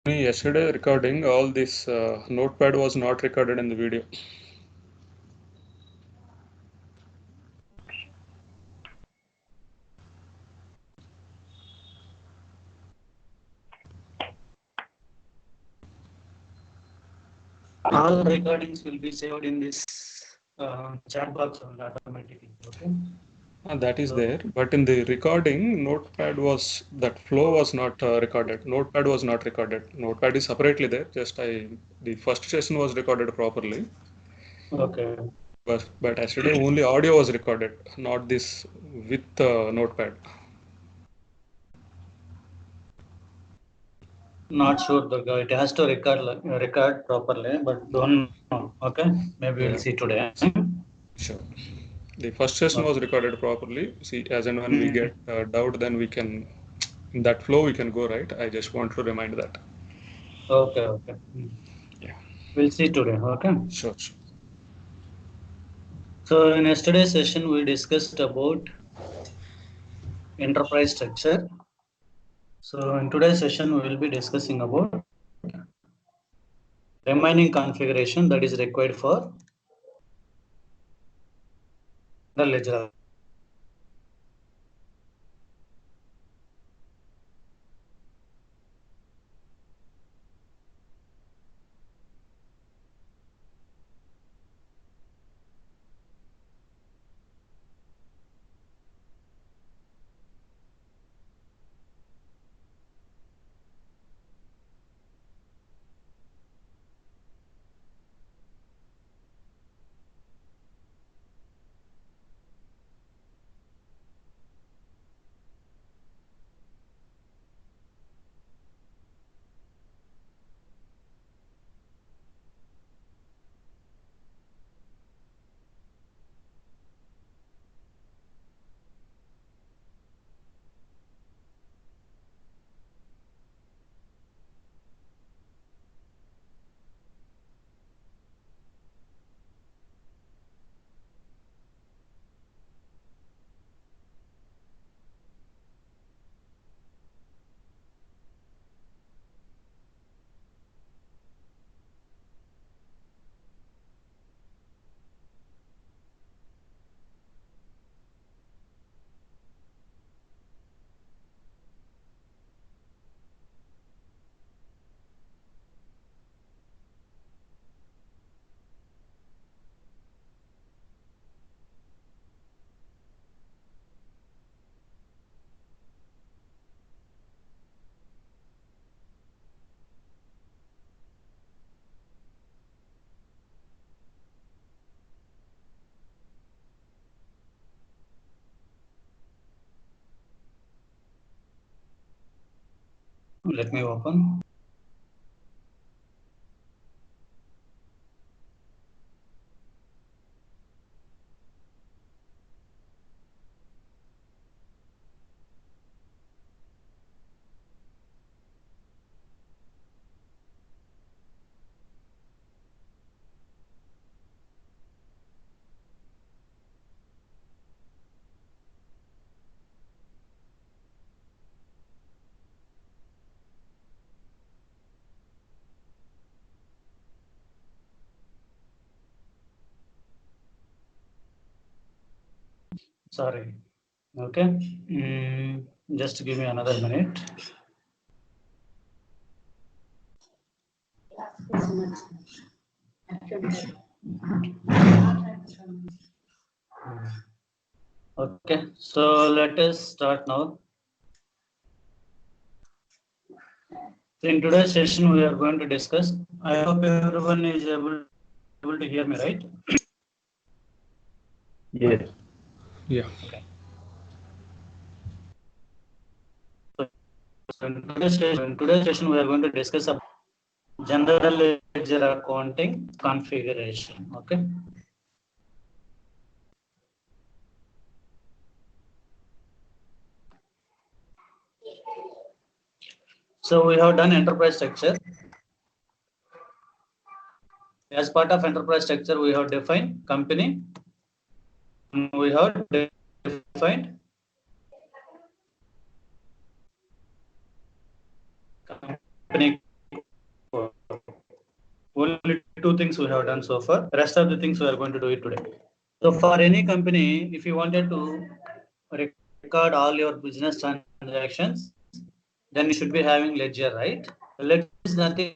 Yesterday recording, all this notepad was not recorded in the video. All recordings will be saved in this chat box only automatically. Okay. That is there, but in the recording, that flow was not recorded. Notepad was not recorded. Notepad is separately there. The first session was recorded properly. Okay. But yesterday only audio was recorded, not this with Notepad. Not sure, Durga. It has to record properly, but don't know. Okay. Maybe we'll see today. Sure. The first session was recorded properly. See, as and when we get doubt, then we can, in that flow, we can go right. I just want to remind that. Okay. Okay. Yeah. We'll see today. Okay. Sure. So in yesterday's session, we discussed about enterprise structure. So in today's session, we will be discussing about remaining configuration that is required for the ledger. Let me open. Sorry. Okay. Just give me another minute. Okay. So let us start now. In today's session, we are going to discuss. I hope everyone is able to hear me, right? Yes. Yeah. Okay. So in today's session, we are going to discuss about general ledger accounting configuration. Okay. So we have done enterprise structure. As part of enterprise structure, we have defined company. We have defined company two things we have done so far. Rest of the things we are going to do it today. So for any company, if you wanted to record all your business transactions, then you should be having ledger, right? Ledger is nothing.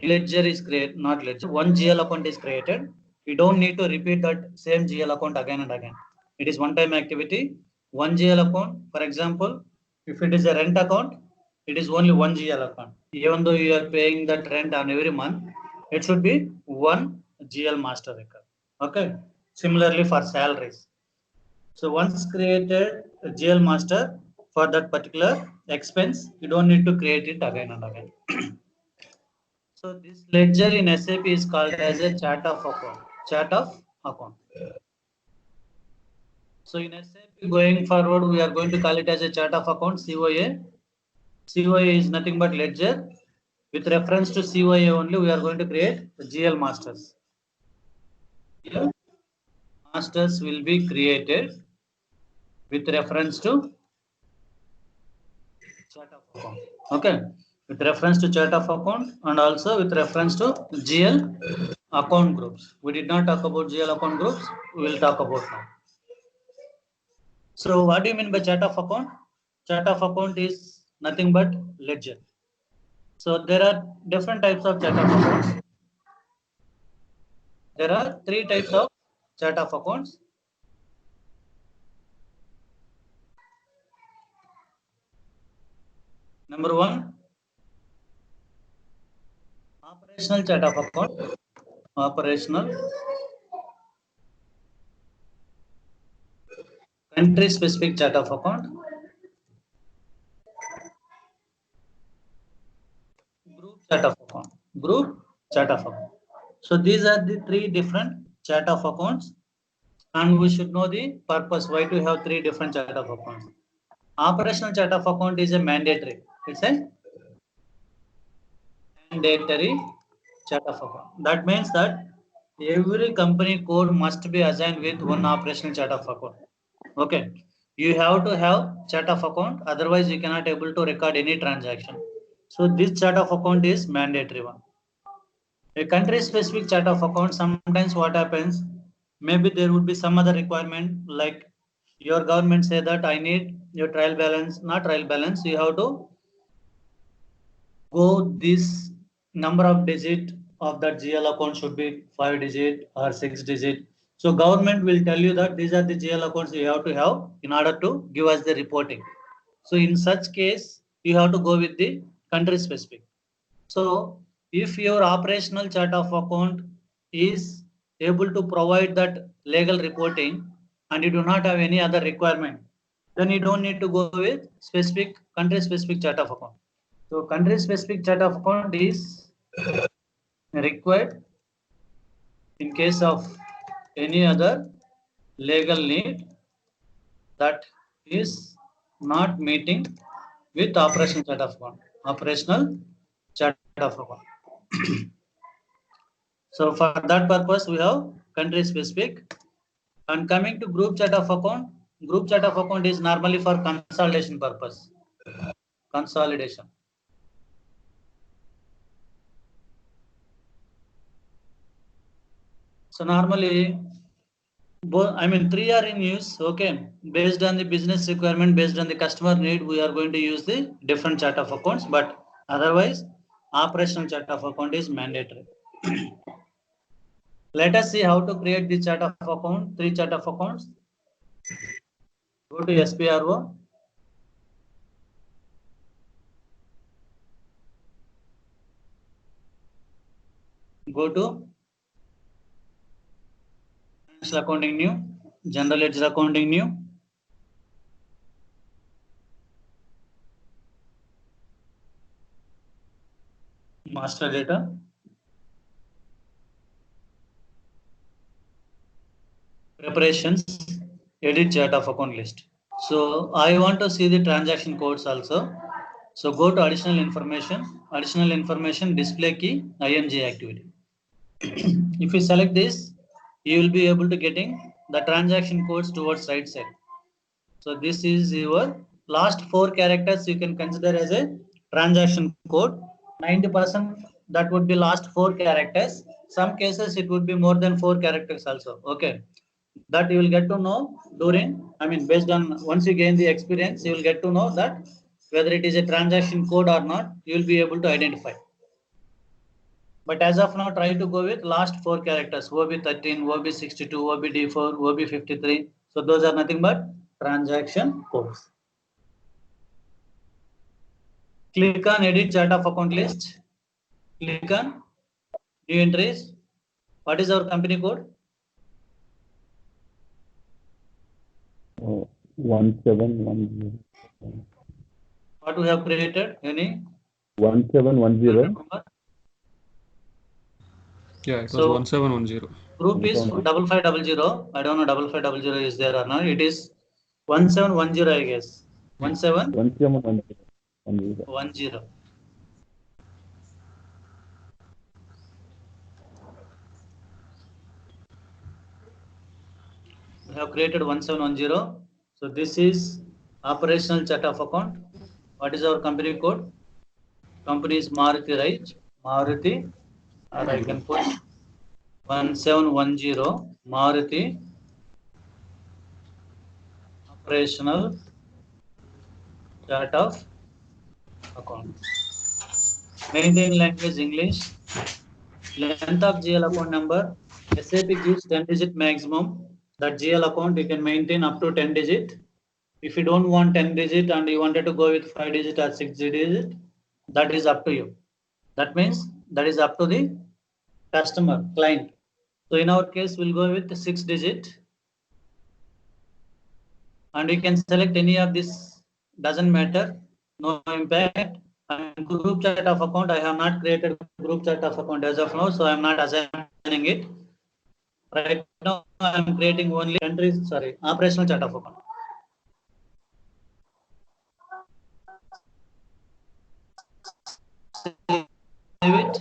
Ledger is created, not ledger. One GL account is created. We don't need to repeat that same GL account again and again. It is one-time activity. One GL account, for example, if it is a rent account, it is only one GL account. Even though you are paying that rent on every month, it should be one GL master record. Okay. Similarly for salaries. So once created a GL master for that particular expense, you don't need to create it again and again. So this ledger in SAP is called as a chart of account. Chart of account. So in SAP going forward, we are going to call it as a chart of account, COA. COA is nothing but ledger. With reference to COA only, we are going to create the GL masters. GL masters will be created with reference to chart of account. Okay. With reference to chart of account and also with reference to GL account groups. We did not talk about GL account groups. We will talk about now. So what do you mean by chart of account? Chart of account is nothing but ledger. So there are different types of chart of accounts. There are three types of chart of accounts. Number one, operational chart of account. Operational. Country specific chart of account. Group chart of account. Group chart of account. So these are the three different chart of accounts, and we should know the purpose why to have three different chart of accounts. Operational chart of account is a mandatory. It's a mandatory chart of account. That means that every company code must be assigned with one operational chart of account. Okay. You have to have chart of account, otherwise you cannot able to record any transaction. So this chart of account is mandatory one. A country specific chart of account, sometimes what happens, maybe there would be some other requirement, like your government say that I need your trial balance, not trial balance, you have to go this number of digit of that GL account should be 5 digit or 6 digit. So government will tell you that these are the GL accounts you have to have in order to give us the reporting. So in such case, you have to go with the country specific. So if your operational chart of account is able to provide that legal reporting and you do not have any other requirement, then you don't need to go with specific country specific chart of account. So country specific chart of account is required in case of any other legal need that is not meeting with operational chart of account. Operational chart of account. So for that purpose, we have country specific. And coming to group chart of account is normally for consolidation purpose. Consolidation. So normally, three are in use. Okay, based on the business requirement, based on the customer need, we are going to use the different chart of accounts. But otherwise, operational chart of account is mandatory. Let us see how to create the chart of account. Three chart of accounts. Go to SPRO. Go to financial accounting new, general ledger accounting new. Master data. Preparations, edit chart of account list. So I want to see the transaction codes also. So go to additional information, display key, IMG activity. If you select this, you will be able to getting the transaction codes towards right side. So this is your last 4 characters you can consider as a transaction code. 90% that would be last 4 characters. Some cases it would be more than 4 characters also. Okay. That you will get to know during, based on once you gain the experience, you will get to know that whether it is a transaction code or not, you will be able to identify. But as of now, try to go with last 4 characters, OB13, OB62, OBD4, OB53. So those are nothing but transaction codes. Click on edit chart of account list. Click on new entries. What is our company code? 1710. What we have created? Any? 1710. Yeah, it was So 1710. group is 5500. I don't know 5500 is there or not. It is 1710, I guess. 1710. 1710. We have created 1710. So this is operational chart of account. What is our company code? Company is Maruti, right? Maruti, or I can put 1710 Maruti operational chart of account. Maintain language English. Length of GL account number. SAP gives 10 digit maximum. That GL account you can maintain up to 10 digit. If you don't want 10 digit and you wanted to go with 5 digit or 6 digit, that is up to you. That means that is up to the customer, client. So in our case, we'll go with 6 digit. And you can select any of this, doesn't matter, no impact. And group chat of account, I have not created group chat of account as of now, so I'm not assigning it. Right now, I'm creating only operational chart of account. Save it.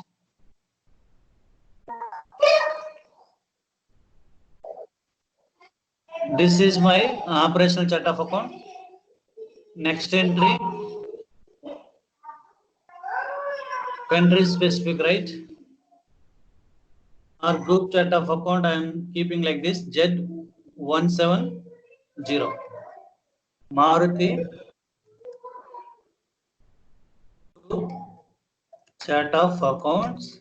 This is my operational chart of account. Next entry, country specific, right? Our group chart of account I am keeping like this, Z170. Maruti group chart of accounts,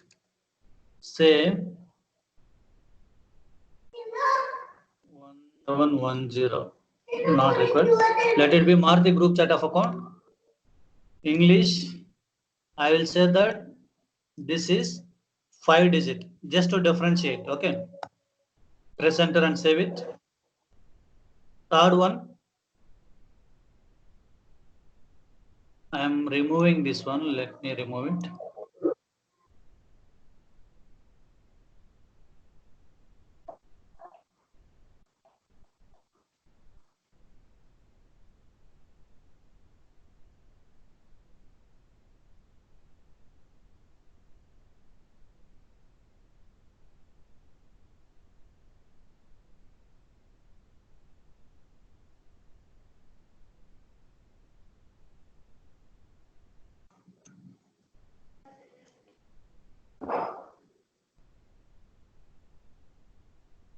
same 1710. Not required. Let it be Maruti group chart of account. English, I will say that this is 5 digit, just to differentiate. Okay. Press enter and save it. Third one, I am removing this one. Let me remove it.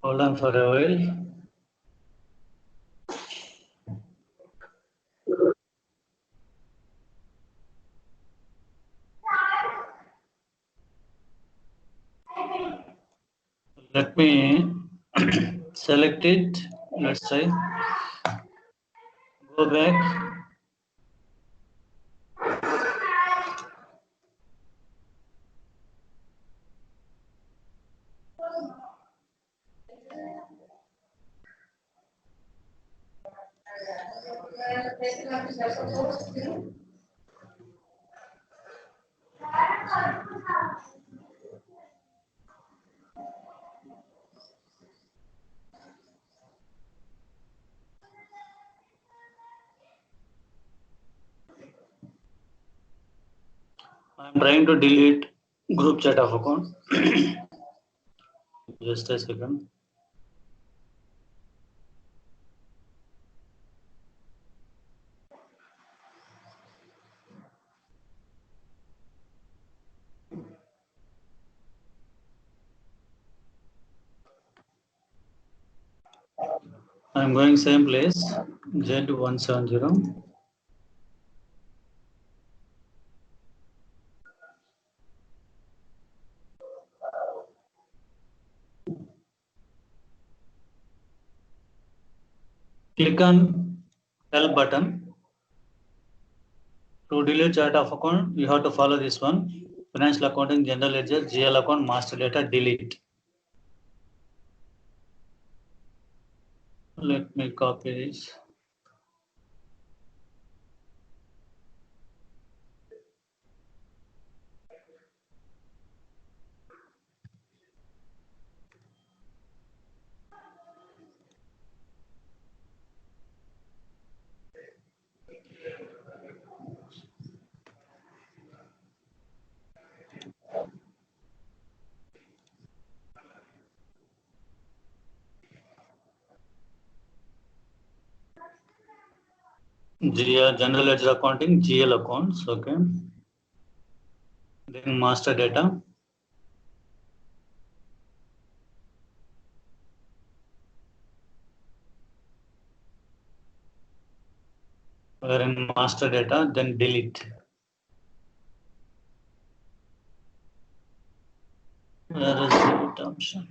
Hold on for a while. Let me select it. Let's say go back. I'm trying to delete group chat of account. Just a second. I'm going same place, Z170. Click on help button. To delete chart of account, you have to follow this one. Financial accounting, general ledger, GL account, master data, delete. Let me copy this. General ledger accounting, GL accounts, okay. Then master data. We're in master data, then delete. Where is the option?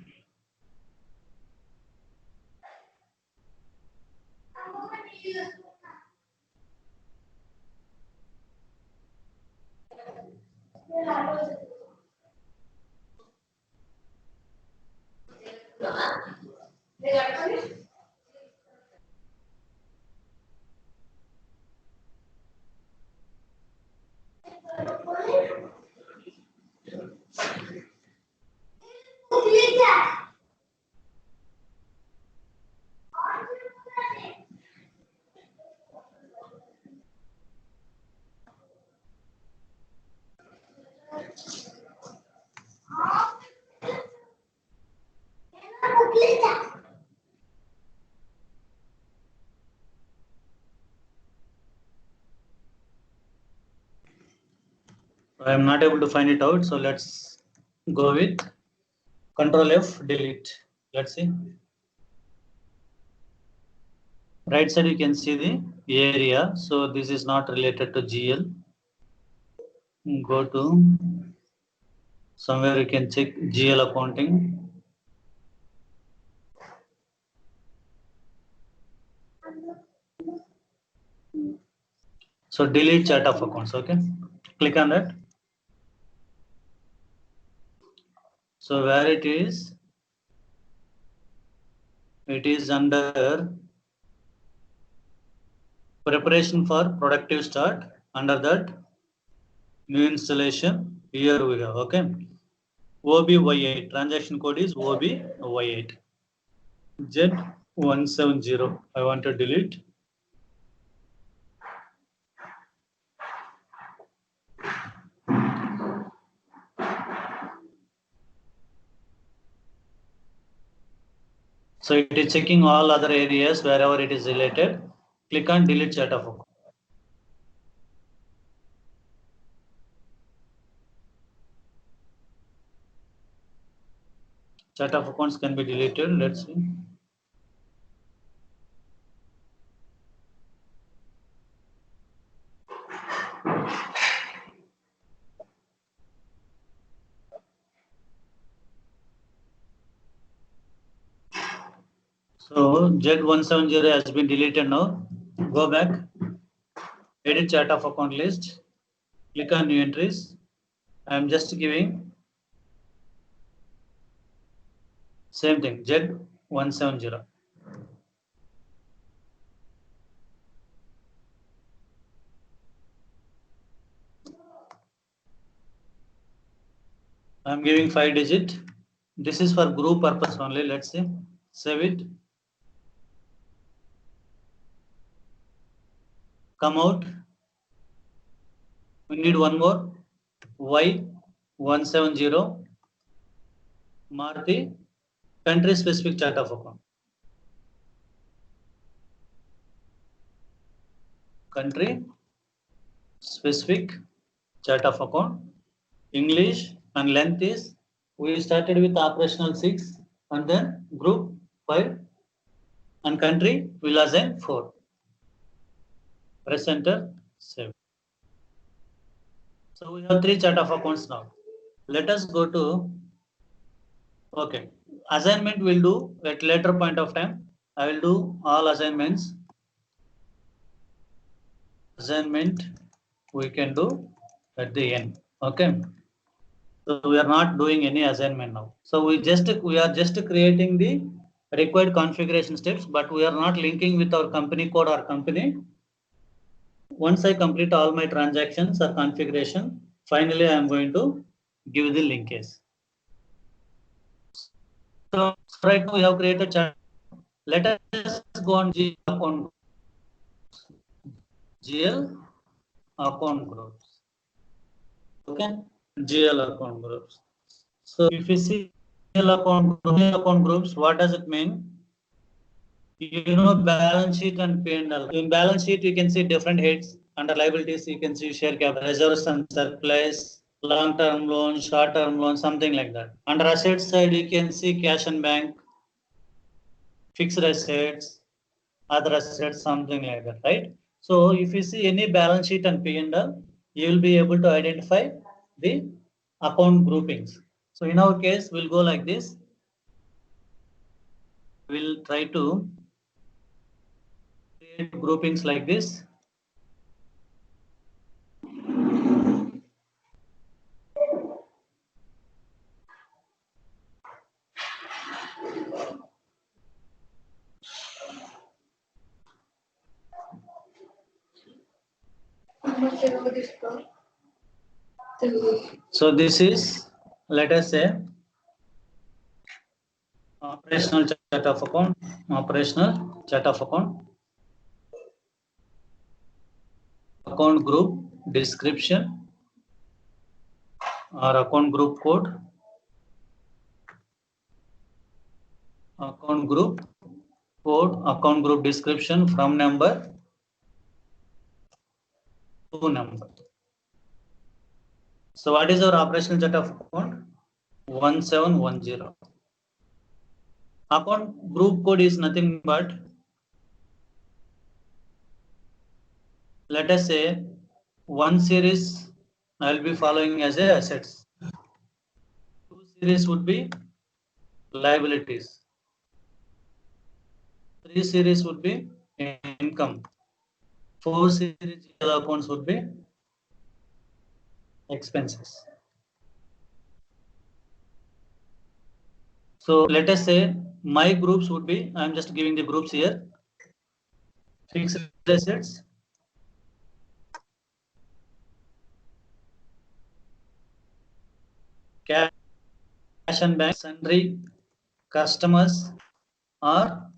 I am not able to find it out, so let's go with Control F, delete. Let's see. Right side you can see the area, so this is not related to GL. Go to somewhere you can check GL accounting. So delete chart of accounts, okay? Click on that. So where it is under preparation for productive start. Under that, new installation, here we go, okay? OBY8, transaction code is OBY8. Z170, I want to delete. So it is checking all other areas wherever it is related. Click on delete chart of account. Chart of accounts can be deleted. Let's see. So Z170 has been deleted now. Go back. Edit chart of account list. Click on new entries. I am just giving same thing, Z170. I am giving 5 digit. This is for group purpose only. Let's see. Save it. Come out. We need one more. Y170. Mark the country specific chart of account. Country specific chart of account. English and length is, we started with operational 6 and then group 5. and country will assign 4. Press enter, save. So we have 3 chart of accounts now. Let us go to, okay, assignment we'll do at later point of time. I will do all assignments. Assignment we can do at the end. Okay. So we are not doing any assignment now. So we are just creating the required configuration steps, but we are not linking with our company code or company. Once I complete all my transactions or configuration, finally I am going to give the linkage. So right now we have created chart. Let us go on GL account. GL account groups. Okay, GL account groups. So if you see GL account groups, what does it mean? You know, balance sheet and P&L. In balance sheet, you can see different heads. Under liabilities, you can see share capital, reserves and surplus, long-term loan, short-term loan, something like that. Under assets side, you can see cash and bank, fixed assets, other assets, something like that, right? So if you see any balance sheet and P&L, you will be able to identify the account groupings. So in our case, we'll go like this. We'll try to create groupings like this. So this is, let us say, operational chart of account, operational chart of account group description or account group code, account group code, account group description from number to number. So what is our operational chart of account? 1710. Account group code is nothing but, let us say, one series I will be following as a assets. 2 series would be liabilities. 3 series would be income. 4 series accounts would be expenses. So let us say my groups would be, I am just giving the groups here. Fixed assets, cash and bank, sundry, customers, or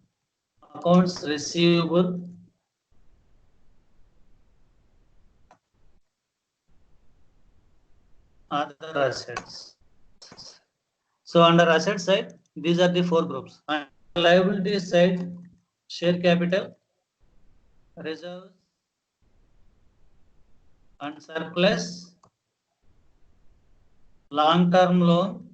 accounts receivable, other assets. So under asset side, these are the 4 groups. And liability side, share capital, reserves and surplus, long-term loan,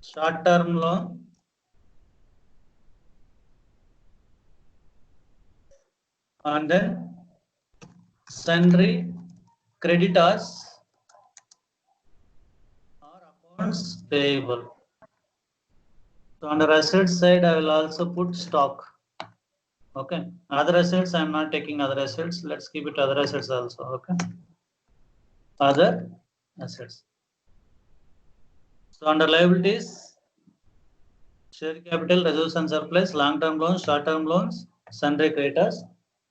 short-term loan, and then sundry, creditors, or accounts payable. So under asset side, I will also put stock. Okay. Other assets, I am not taking other assets. Let's keep it other assets also. Okay. Other assets. So under liabilities, share capital, reserves and surplus, long-term loans, short-term loans, sundry creditors,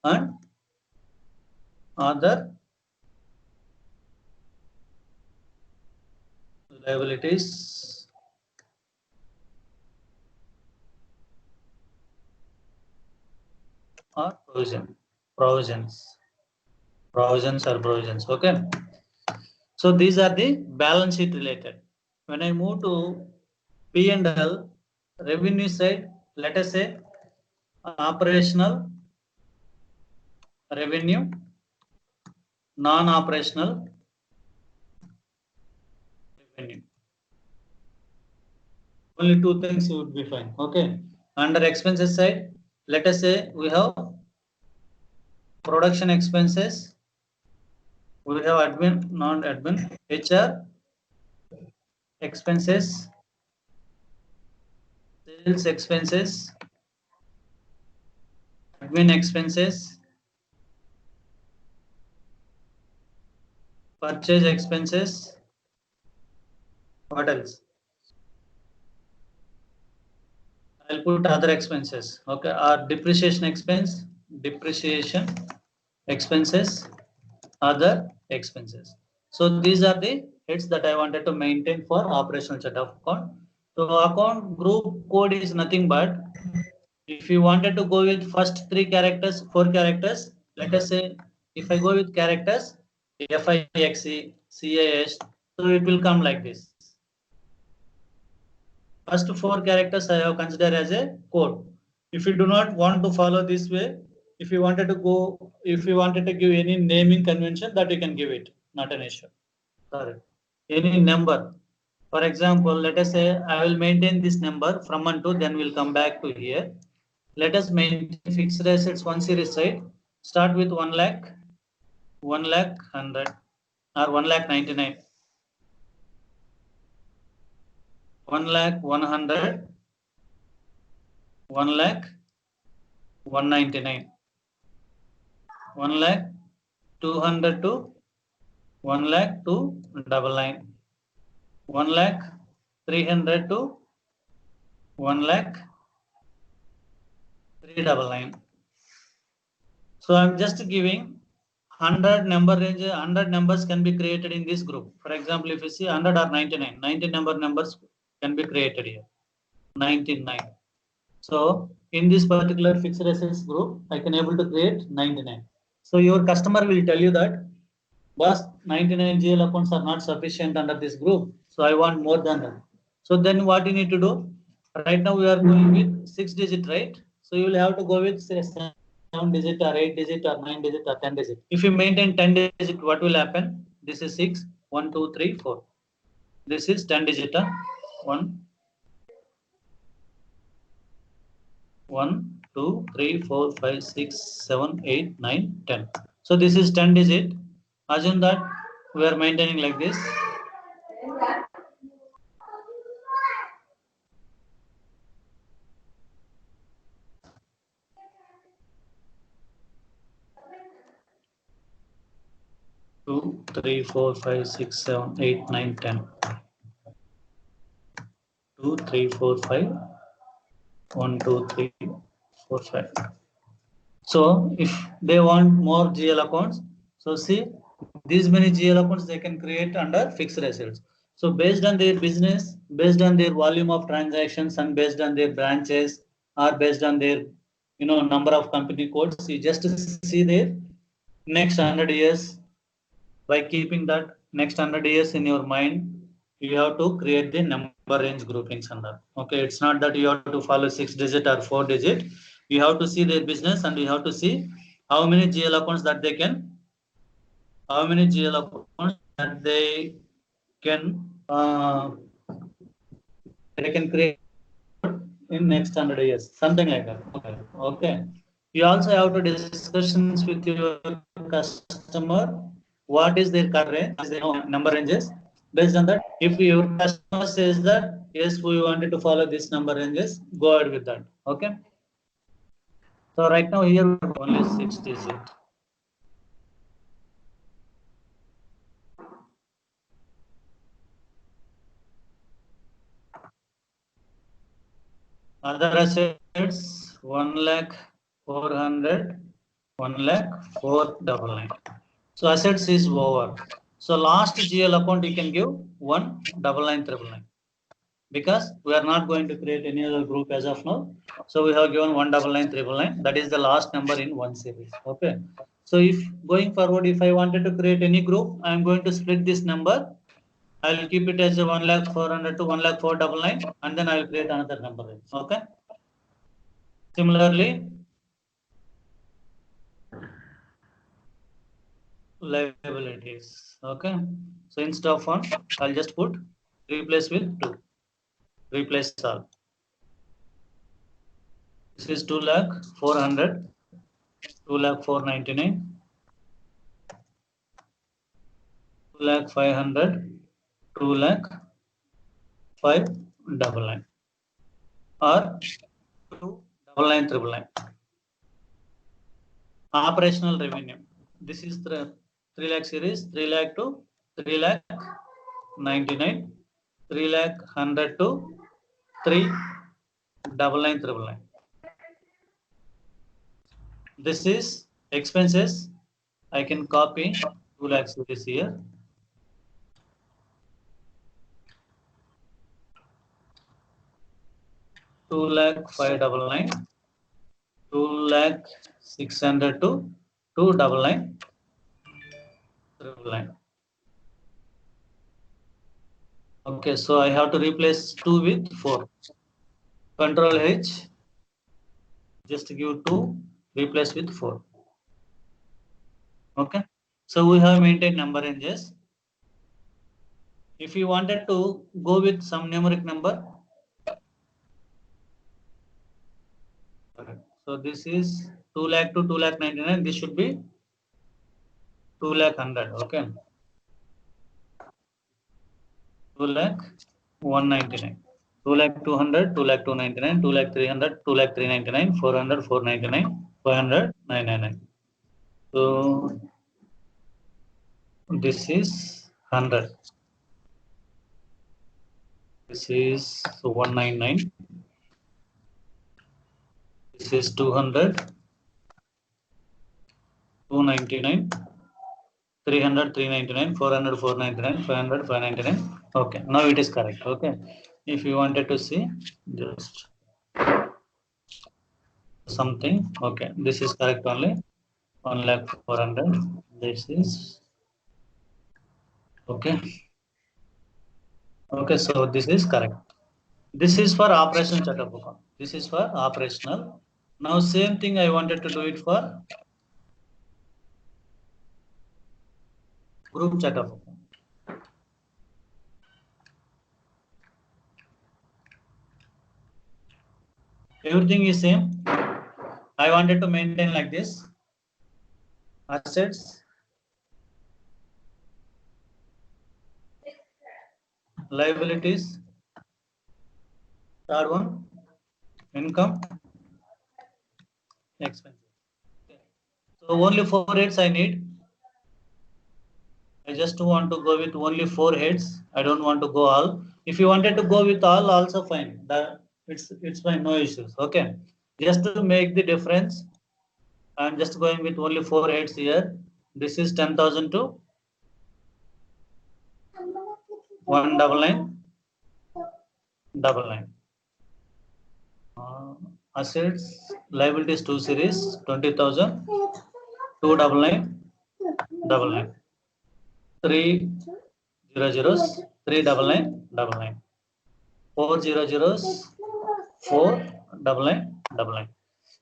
and other liabilities. Or provisions or provisions. Okay. So these are the balance sheet related. When I move to P&L, revenue side, let us say operational revenue, non-operational revenue. Only two things would be fine. Okay. Under expenses side, let us say we have production expenses, we have admin, non-admin, HR expenses, sales expenses, admin expenses, purchase expenses. What else? I'll put other expenses. Okay, or depreciation expense, depreciation expenses, other expenses. So these are the heads that I wanted to maintain for operational chart of account. So account group code is nothing but, if you wanted to go with first three characters, four characters, let us say if I go with characters FIXE, CAS, so it will come like this. First four characters I have considered as a code. If you do not want to follow this way, if you wanted to give any naming convention, that you can give it, not an issue. Sorry, any number. For example, let us say I will maintain this number from 1 to, then we'll come back to here. Let us maintain fixed assets one series side. Start with 1 lakh, 1 lakh 100, or 1 lakh 99, 1 lakh 100, 1 lakh 199, 1 lakh 200 to 1 lakh 299, 1 lakh 300 to 1 lakh 399. So I'm just giving 100 number range, 100 numbers can be created in this group. For example, if you see 100 or 99, 90 numbers can be created here. 99. So in this particular fixed assets group, I can able to create 99. So your customer will tell you that, boss, 99 GL accounts are not sufficient under this group. So I want more than that. So then what you need to do? Right now we are going with 6 digit, right? So you will have to go with say 7 digit or 8 digit or 9 digit or 10 digit. If you maintain 10 digit, what will happen? This is 6, 1, 2, 3, 4. This is 10 digit, 1, 2, 3, 4, 5, 6, 7, 8, 9, 10. So this is 10 digit. Assume that we are maintaining like this. Two, 3, 4, 5, 6, 7, 8, 9, 10. 2, 3, 4, 5. 1, 2, 3, 4, 5. So if they want more GL accounts, so see, these many GL accounts they can create under fixed assets. So based on their business, based on their volume of transactions, and based on their branches, or based on their number of company codes, you just see their next 100 years. By keeping that next 100 years in your mind, you have to create the number range groupings under. Okay, it's not that you have to follow 6 digit or 4 digit. You have to see their business, and you have to see how many GL accounts that they can, create in next 100 years, something like that. Okay. You also have to discussions with your customer. What is their current number ranges? Based on that, if your customer says that yes, we wanted to follow this number ranges, go ahead with that. Okay. So right now here only 6 digit. Other assets 1 lakh 400, 1 lakh 499. So assets is over. So last GL account you can give 199,999, because we are not going to create any other group as of now. So we have given 199,999. That is the last number in one series. Okay. So if going forward, if I wanted to create any group, I am going to split this number. I will keep it as a 1 lakh 400 to 1 lakh 499, and then I will create another number. Okay. Similarly, liabilities. Okay. So instead of 1, I'll just put replace with 2. Replace all. This is 2,04,00,000, 2,04,99, 2,05,00,000, 2,05,999 or 2,99,999. Operational revenue. This is the 3 lakh series, 3 lakh to 3 lakh 99, 3 lakh 100 to 3,99,999. This is expenses. I can copy 2 lakh series here. 2,05,999, 2,06,00,000 to 2,99,999. Okay, so I have to replace 2 with 4. Control H, just give 2, replace with 4. Okay, so we have maintained number ranges. If you wanted to go with some numeric number, so this is 2 lakh to 2,99,000. This should be 2,100,000. Okay, 2,199,000, 2,200,000, 2,299,000, 2,300,000, 2,399,000, 400,000, 499,000, 500,000, 999. So this is 100. This is 199. This is 200, 299, 300, 399, 400, 499, 500, 599. Okay, now it is correct. Okay, if you wanted to see just something, okay, this is correct only. 1,04,000. This is okay. Okay, so this is correct. This is for operational chart of account. This is for operational. Now same thing I wanted to do it for group chart of account. Everything is same. I wanted to maintain like this. Assets, liabilities, third one, income, expenses. Okay. So only 4 heads I need. I just want to go with only 4 heads. I don't want to go all. If you wanted to go with all, also fine. That it's fine, no issues. Okay. Just to make the difference, I'm just going with only 4 heads here. This is 10,000 to 199,999. Assets, liabilities 2 series, 20,000, 299,999. 3 zeros, 399,999. 4 zeros, 499,999.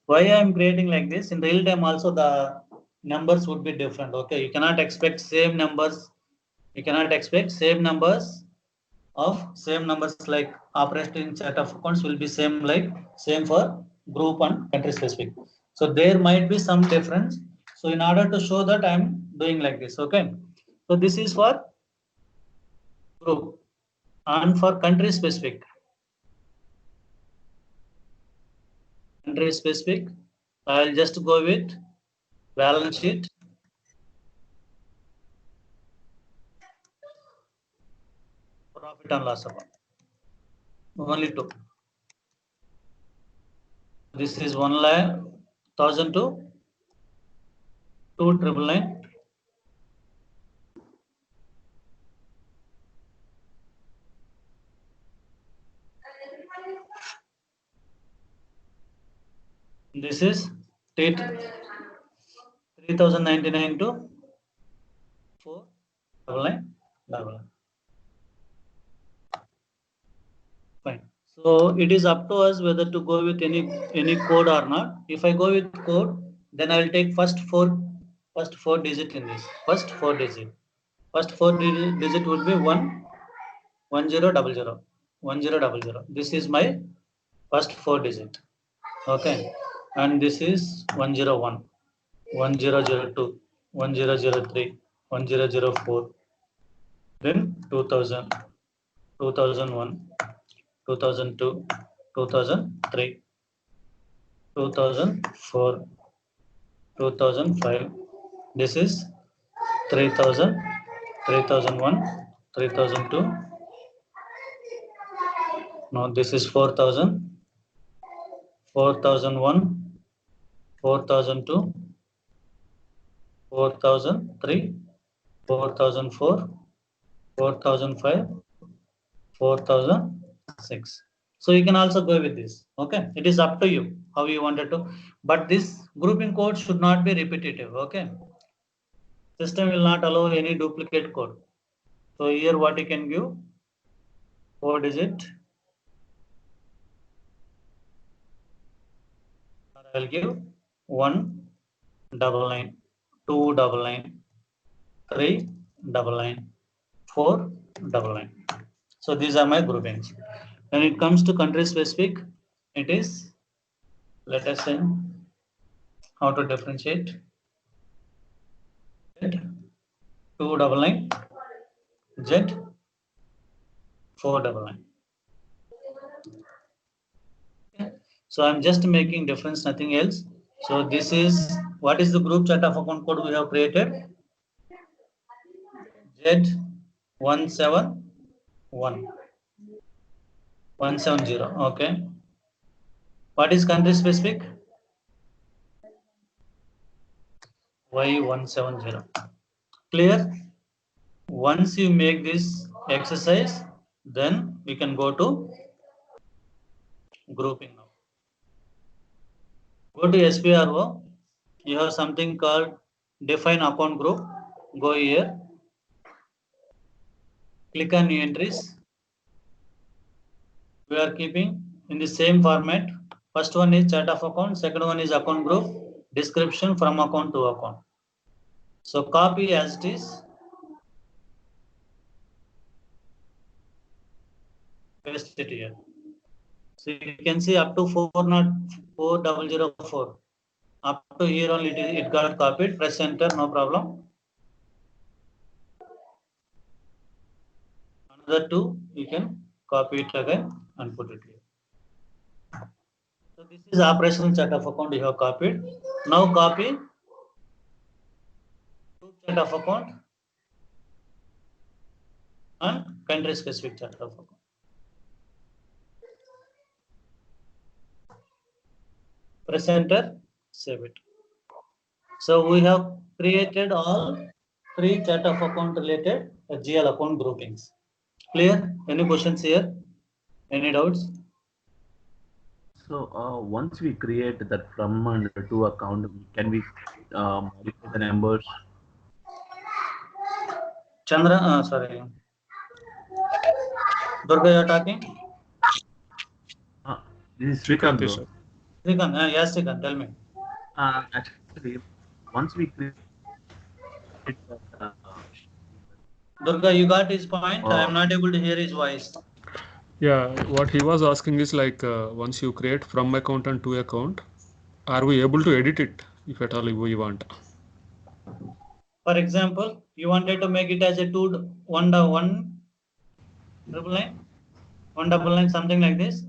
Why I am creating like this? In real time also the numbers would be different. Okay, you cannot expect same numbers. You cannot expect same numbers like operating chart of accounts will be same for group and country specific. So there might be some difference. So in order to show that I am doing like this. Okay, so this is for group and for country specific. Country specific, I'll just go with balance sheet, profit and loss account. Only 2. This is 1,00,000 to 2,999. This is 3,099 to 4,999. Fine. So it is up to us whether to go with any code or not. If I go with code, then I will take first four digit in this. First 4 digit. First 4 digit would be 11000. 1000. This is my first 4 digit. Okay. And this is 101, 1002, 1003, 1004. Then 2000, 2001, 2002, 2003, 2004, 2005. This is 3000, 3001, 3002. No, this is 4000, 4001, 4002, 4003, 4004, 4005, 4006. So you can also go with this. Okay, it is up to you how you wanted to, but this grouping code should not be repetitive. Okay, system will not allow any duplicate code. So here what you can give, 4 digit. I will give 199, 299, 399, 499. So these are my groupings. When it comes to country specific, it is, let us say, how to differentiate. 299, Z 499. Okay. So I'm just making difference, nothing else. So this is, what is the group chart of account code we have created? Z171, 170. Okay. What is country specific? Y170. Clear? Once you make this exercise, then we can go to grouping now. Go to SPRO. You have something called define account group. Go here. Click on new entries. We are keeping in the same format. First one is chart of account. Second one is account group. Description from account to account. So copy as it is. Paste it here. So you can see up to 404004. Up to here only it got copied. Press enter, no problem. Another two, you can copy it again and put it here. So this is operational chart of account you have copied. Now copy group chart of account and country specific chart of account. Press enter, save it. So we have created all 3 chart of account related GL account groupings. Clear? Any questions here? Any doubts? So once we create that from and to account, can we modify the numbers? Chandra, sorry. Durga, you are talking? This is Srikanth, bro. sir. Srikanth, yes, Srikanth, tell me. Actually, once we create Durga, you got his point? I am not able to hear his voice. Yeah, what he was asking is like once you create from account and to account, are we able to edit it if at all we want? For example, you wanted to make it as a 199, something like this.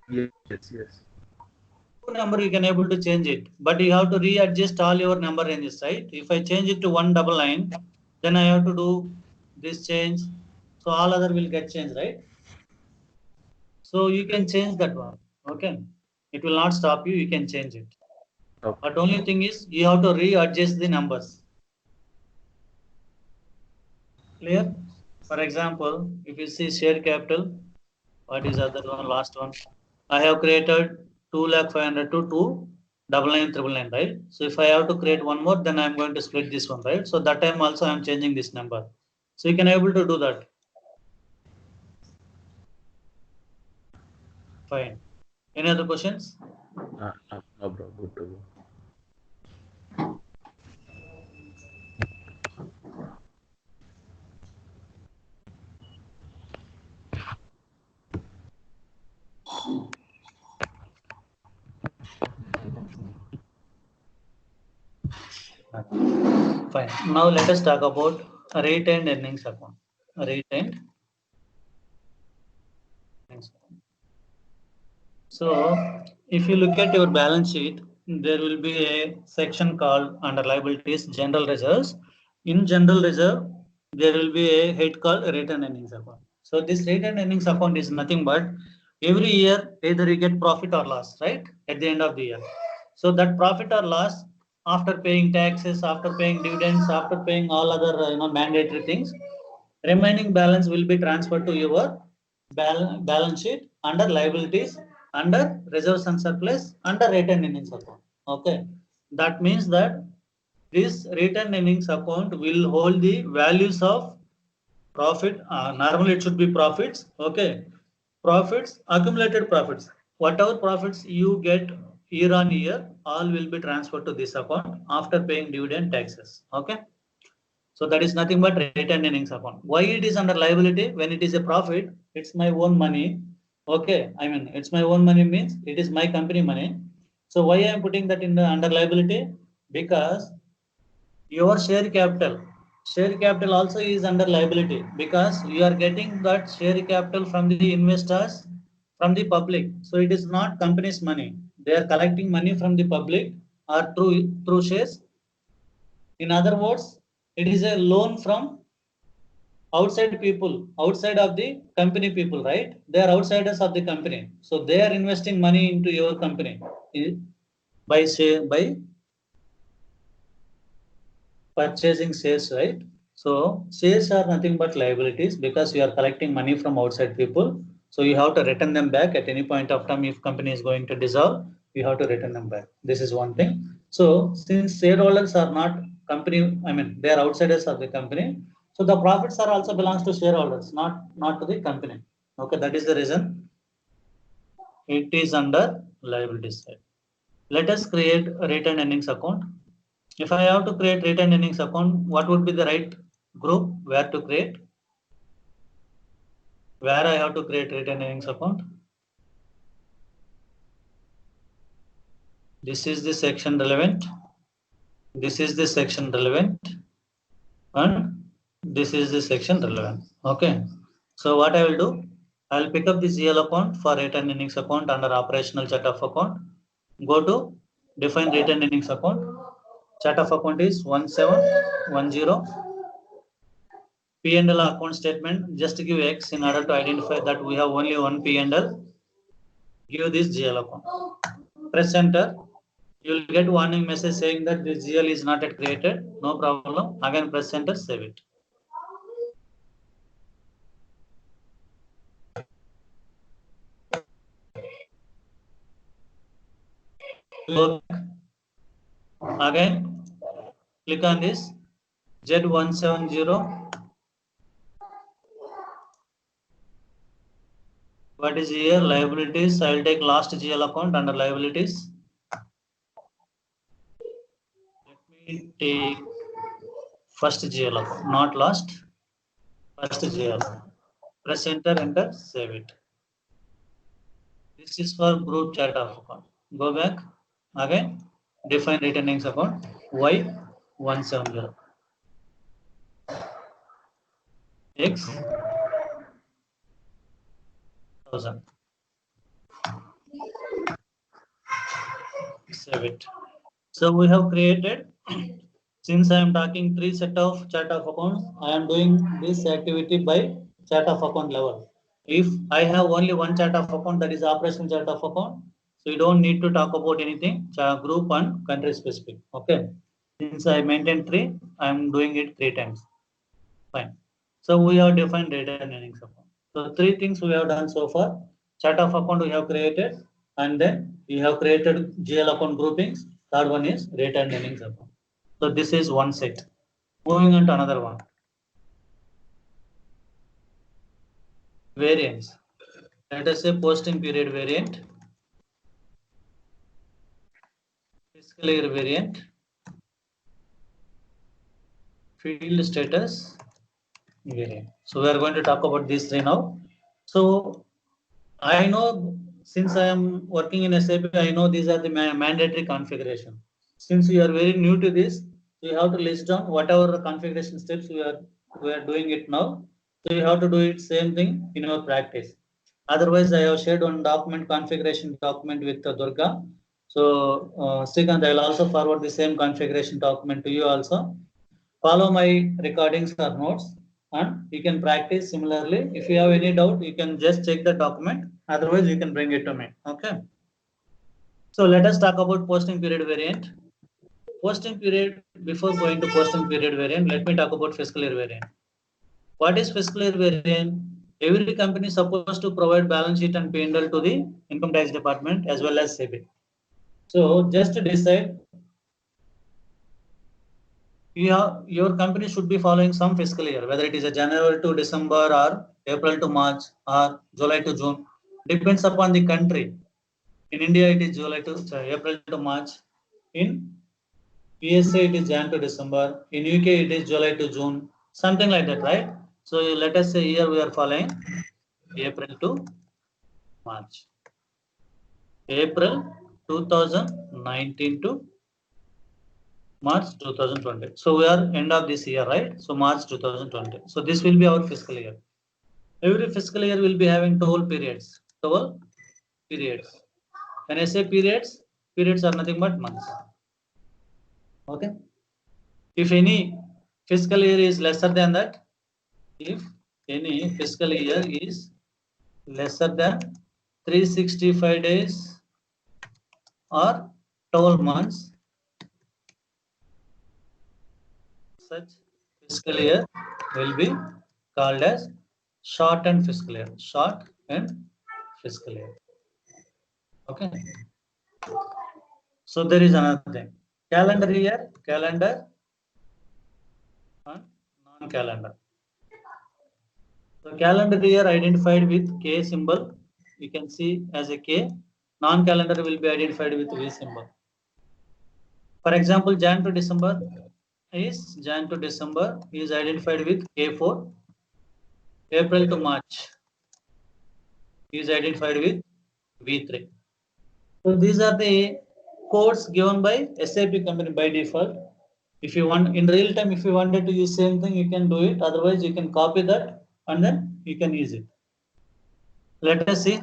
Yes. Number you can able to change it, but you have to readjust all your number ranges, right? If I change it to 199, then I have to do this change. So all other will get changed, right? So you can change that one. Okay. It will not stop you. You can change it. Okay. But only thing is you have to readjust the numbers. Clear? For example, if you see share capital, what is other one, last one? I have created 2,500,000 to 2,99,999, right? So if I have to create one more, then I'm going to split this one, right? So that time also I'm changing this number. So you can able to do that. Fine. Any other questions? No, bro. Good to go. Fine. Now let us talk about retained earnings account. Retained earnings account. So if you look at your balance sheet, there will be a section called under liabilities general reserves. In general reserve, there will be a head called retained earnings account. So this retained earnings account is nothing but every year either you get profit or loss, right? At the end of the year. So that profit or loss after paying taxes, after paying dividends, after paying all other mandatory things, remaining balance will be transferred to your balance sheet under liabilities, under reserves and surplus, under retained earnings account. Okay, that means that this retained earnings account will hold the values of profit. Normally it should be profits. Okay, profits, accumulated profits. Whatever profits you get year on year, all will be transferred to this account after paying dividend taxes. Okay. So that is nothing but retained earnings account. Why it is under liability? When it is a profit, it's my own money. Okay, I mean it's my own money means it is my company money. So why I am putting that in the under liability? Because your share capital also is under liability because you are getting that share capital from the investors, from the public. So it is not company's money. They are collecting money from the public or through shares. In other words, it is a loan from outside people, outside of the company people, right? They are outsiders of the company. So they are investing money into your company by purchasing shares, right? So shares are nothing but liabilities because you are collecting money from outside people. So you have to return them back at any point of time. If company is going to dissolve, you have to return them back. This is one thing. So since shareholders are not company, I mean they are outsiders of the company. So the profits are also belongs to shareholders, not to the company. Okay, that is the reason it is under liability side. Let us create a retained earnings account. If I have to create retained earnings account, what would be the right group where to create? Where I have to create retained earnings account? This is the section relevant. This is the section relevant. And this is the section relevant. Okay. So what I will do? I will pick up the GL account for retained earnings account under operational chart of account. Go to define retained earnings account. Chart of account is 1710. P&L account statement, just give X in order to identify that we have only one P&L. Give this GL account. Press enter. You will get warning message saying that this GL is not yet created. No problem. Again press enter, save it. Go back. Again click on this Z170. What is here? Liabilities. I will take last GL account under liabilities. Let me take first GL account, not last. First GL. Press enter, enter, save it. This is for group chart of account. Go back. Again, define retained earnings account. Y170. X 1000. Save it. So we have created, since I am talking 3 set of chart of accounts, I am doing this activity by chart of account level. If I have only one chart of account, that is operational chart of account, so you don't need to talk about anything, group and country specific. Okay. Since I maintain 3, I am doing it 3 times. Fine. So we have defined retained earnings account. So 3 things we have done so far. Chart of account we have created, and then we have created GL account groupings. Third one is retained earnings account. So this is one set. Moving on to another one. Variance. Let us say posting period variant, fiscal year variant, field status variant. So we are going to talk about these 3 now. So I know, since I am working in SAP, I know these are the mandatory configuration. Since you are very new to this, So you have to list down whatever configuration steps we are doing it now. So you have to do it same thing in your practice. Otherwise, I have shared one document configuration document with Durga. So Srikanth, I will also forward the same configuration document to you also. Follow my recordings or notes and you can practice similarly. If you have any doubt, you can just check the document. Otherwise, you can bring it to me. Okay. So let us talk about posting period variant. Posting period, before going to posting period variant, let me talk about fiscal year variant. What is fiscal year variant? Every company is supposed to provide balance sheet and P&L to the income tax department as well as SEBI. So just to decide, your company should be following some fiscal year, whether it is a January to December or April to March or July to June, depends upon the country. In India, it is April to March. In USA, it is Jan to December. In UK, it is July to June, something like that, right? So let us say here we are following April to March. April 2019 to March 2020. So we are end of this year, right? So March 2020. So this will be our fiscal year. Every fiscal year will be having 12 periods. 12 periods. When I say periods, periods are nothing but months. Okay. If any fiscal year is lesser than that, if any fiscal year is lesser than 365 days or 12 months, such fiscal year will be called as shortened fiscal year. Short and fiscal year. Okay. So there is another thing. Calendar year, calendar and non-calendar. So calendar year identified with K symbol, you can see as a K. Non-calendar will be identified with V symbol. For example, Jan to December is identified with K4. April to March is identified with V3. So these are the codes given by SAP company by default. If you want in real time, if you wanted to use same thing, you can do it. Otherwise, you can copy that and then you can use it. Let us see.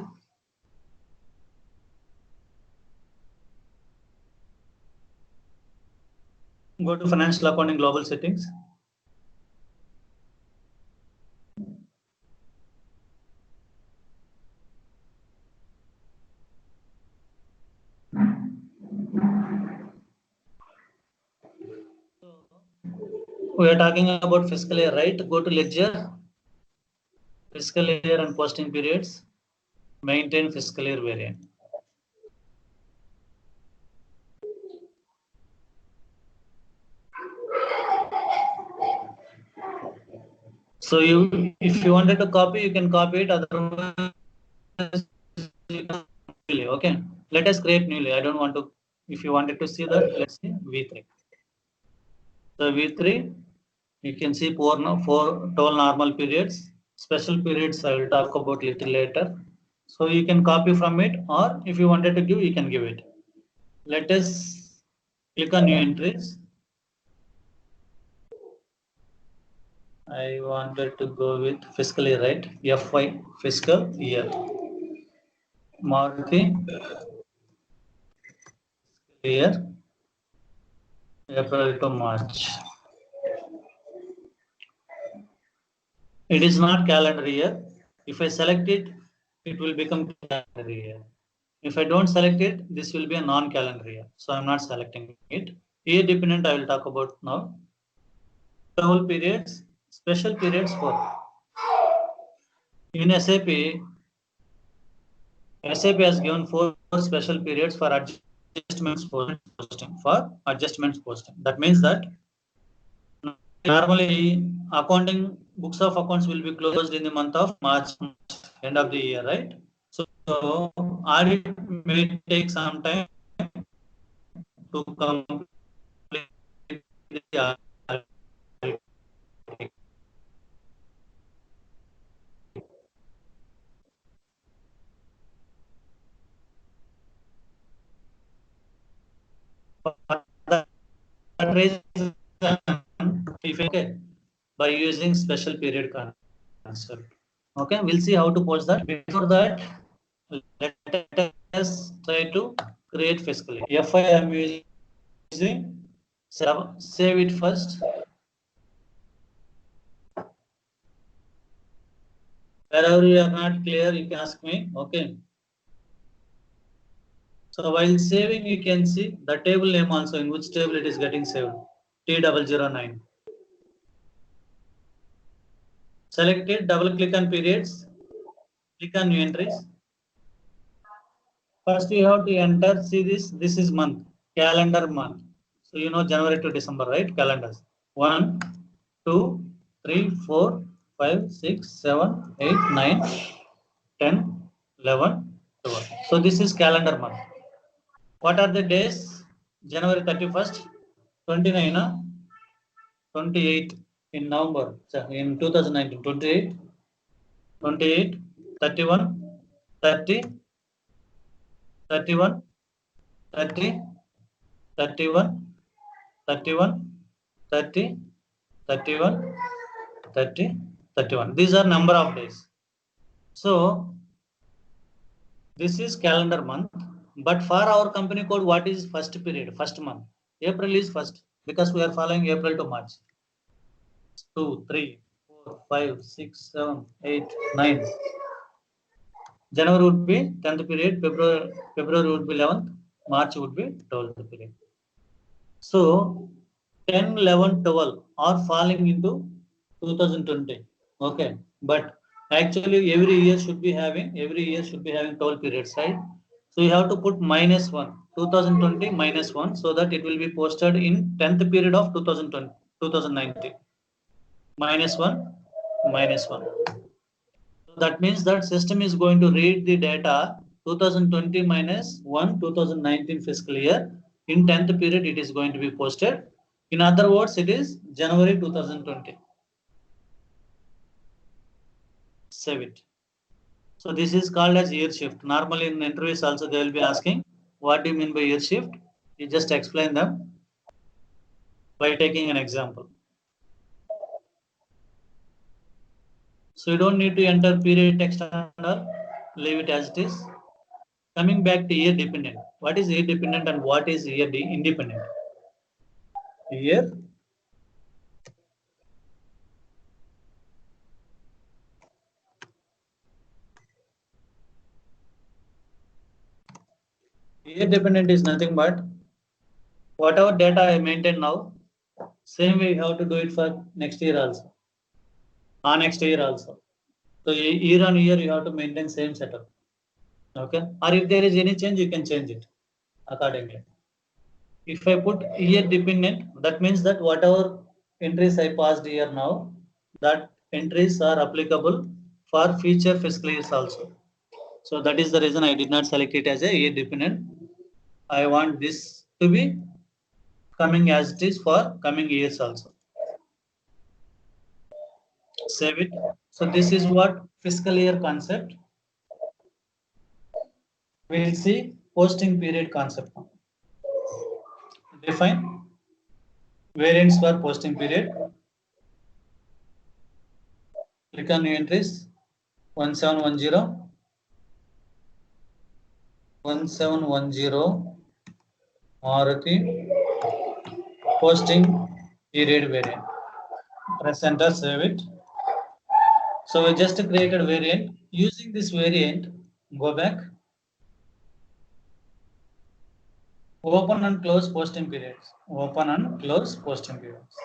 Go to financial accounting global settings. We are talking about fiscal year, right? Go to ledger, fiscal year and posting periods, maintain fiscal year variant. So if you wanted to copy, you can copy it. Otherwise, okay. Let us create newly. I don't want to. If you wanted to see that, let's see V3. So V3, you can see four 12 normal periods. Special periods I will talk about little later. So you can copy from it, or if you wanted to give, you can give it. Let us click on new entries. I wanted to go with fiscal year, right? FY fiscal year. Maruti year, April to March. It is not calendar year. If I select it, it will become calendar year. If I don't select it, this will be a non-calendar year. So I'm not selecting it. Year dependent I will talk about now. 12 periods, special periods for. In SAP has given 4 special periods for adjustments posting. That means that normally accounting books of accounts will be closed in the month of March, end of the year, right? So audit may take some time to complete the audit. For that reason, if okay, by using special period concept. Okay, we'll see how to post that. Before that, let us try to create fiscal year. FI I am using, save it first. Wherever you are not clear, you can ask me. Okay. So while saving, you can see the table name also, in which table it is getting saved. T009. Select it, double click on periods, click on new entries. First you have to enter, see this is month, calendar month. So you know January to December, right? Calendars. 1, 2, 3, 4, 5, 6, 7, 8, 9, 10, 11, 12. So this is calendar month. What are the days? January 31st, 29, 28 in November, in 2019, 28, 28, 31, 30, 31, 30, 31, 31, 30, 31, 30, 31. These are number of days. So this is calendar month. But for our company code, what is first period, first month? April is first, because we are following April to March. 2, 3, 4, 5, 6, 7, 8, 9. January would be 10th period, February would be 11th, March would be 12th period. So 10, 11, 12 are falling into 2020. Okay, but actually every year should be having 12 periods, right? So you have to put -1, 2020 -1, so that it will be posted in 10th period of 2020, 2019. -1, -1. So that means that system is going to read the data 2020 -1, 2019 fiscal year. In 10th period, it is going to be posted. In other words, it is January 2020. Save it. So this is called as year shift. Normally in interviews also they will be asking, what do you mean by year shift? You just explain them by taking an example. So you don't need to enter period text and all, leave it as it is. Coming back to year dependent. What is year dependent and what is year independent? Year dependent is nothing but whatever data I maintain now, same way you have to do it for next year also, or next year also. So year on year you have to maintain same setup. Okay, or if there is any change, you can change it accordingly. If I put year dependent, that means that whatever entries I passed here now, that entries are applicable for future fiscal years also. So that is the reason I did not select it as a year dependent. I want this to be coming as it is for coming years also. Save it. So this is what fiscal year concept. We'll see posting period concept now. Define variants for posting period. Click on new entries. 1710, 1710, Maruti, posting period variant. Press enter, save it. So we just created variant. Using this variant, go back. Open and close posting periods. Open and close posting periods.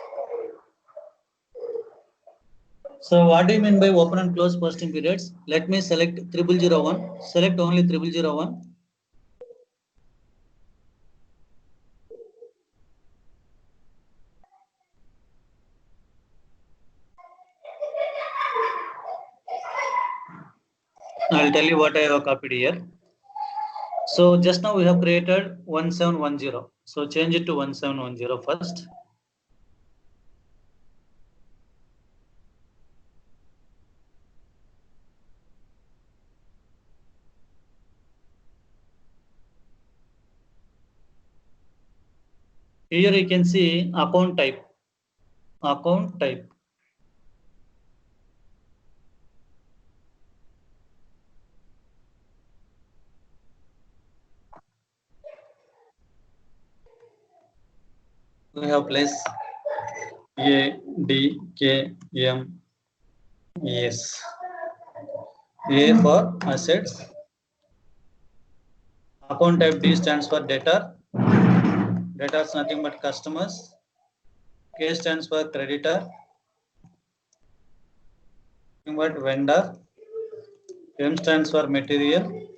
So what do you mean by open and close posting periods? Let me select 0001. Select only 0001. I'll tell you what I have copied here. So just now we have created 1710. So change it to 1710 first. Here you can see account type. account type. We have place A, D, K, M, S. A for assets. Account type D stands for debtor. Debtor is nothing but customers. K stands for creditor. Nothing but vendor. M stands for material.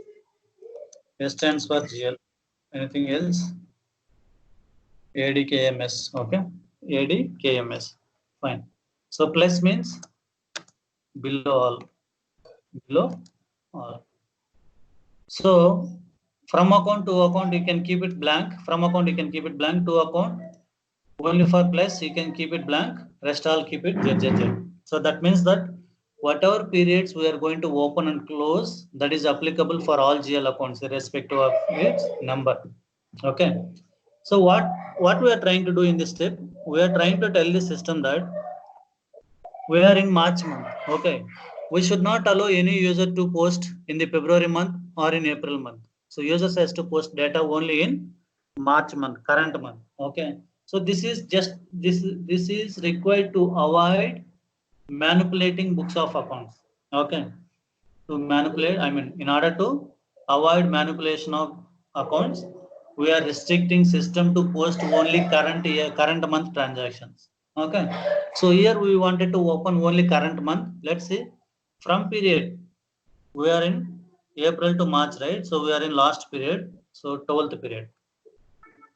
S stands for GL. Anything else? ADKMS. Okay. ADKMS. Fine. So plus means below all. Below all. So from account to account you can keep it blank. From account you can keep it blank. To account only for plus you can keep it blank. Rest all keep it ZZZ. So that means that whatever periods we are going to open and close, that is applicable for all GL accounts irrespective of its number. Okay. So what we are trying to do in this step, we are trying to tell the system that we are in March month. Okay. We should not allow any user to post in the February month or in April month. So users has to post data only in March month, current month. Okay. So this is just this is required to avoid manipulating books of accounts. Okay. To manipulate, I mean, in order to avoid manipulation of accounts, we are restricting system to post only current year, current month transactions. Okay. So here we wanted to open only current month. Let's see from period. We are in April to March, right? So we are in last period. So 12th period.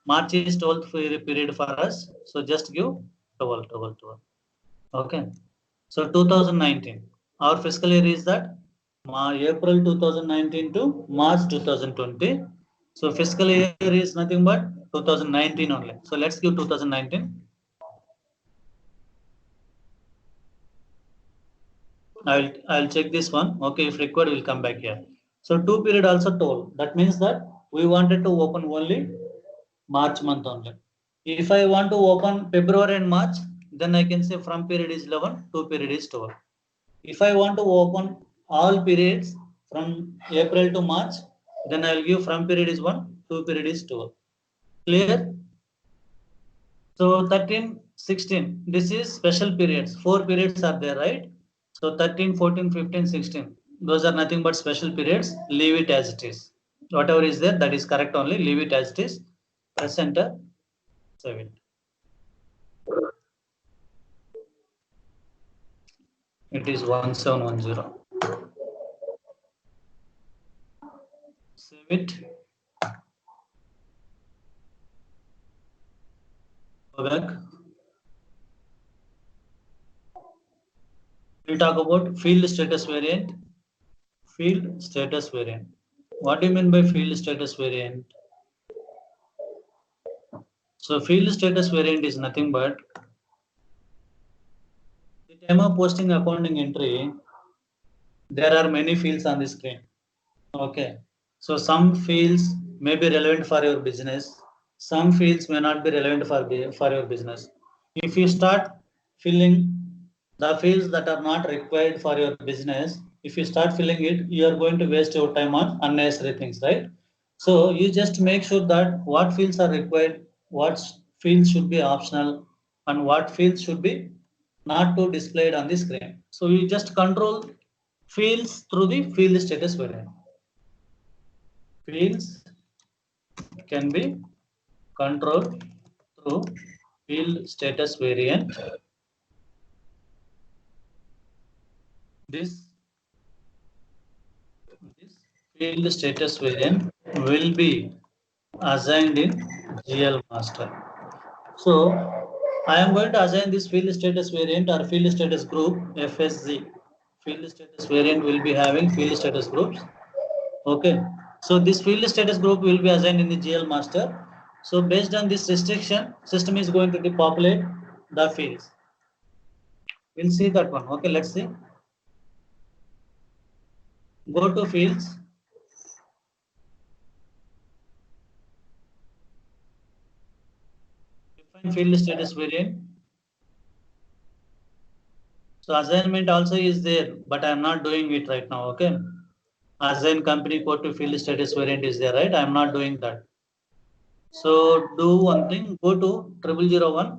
March is 12th period for us. So just give 12. Okay. So 2019. Our fiscal year is that April 2019 to March 2020. So fiscal year is nothing but 2019 only. So let's give 2019. I'll check this one. Okay, if required, we'll come back here. So 2 period also told. That means that we wanted to open only March month only. If I want to open February and March, then I can say from period is 11, 2 period is 12. If I want to open all periods from April to March, then I will give from period is 1, 2 period is 12. Clear? So 13, 16, this is special periods. 4 periods are there, right? So 13, 14, 15, 16. Those are nothing but special periods. Leave it as it is. Whatever is there, that is correct only. Leave it as it is. Press enter. Save it. It is 1710. Save it. Go back. We'll talk about field status variant. Field status variant. What do you mean by field status variant? So field status variant is nothing but the time of posting accounting entry, there are many fields on the screen. Okay. So some fields may be relevant for your business. Some fields may not be relevant for your business. If you start filling the fields that are not required for your business, if you start filling it, you are going to waste your time on unnecessary things, right? So you just make sure that what fields are required, what fields should be optional, and what fields should be not to displayed on the screen. So you just control fields through the field status variant. Fields can be controlled through field status variant. This field status variant will be assigned in GL master. So I am going to assign this field status variant or field status group FSG. Field status variant will be having field status groups. Okay. So this field status group will be assigned in the GL master. So based on this restriction, system is going to depopulate the fields. We'll see that one. Okay, let's see. Go to fields. Define field status variant. So assignment also is there, but I am not doing it right now. Okay. Assign company code to field status variant is there, right? I am not doing that. So do one thing, go to 0001.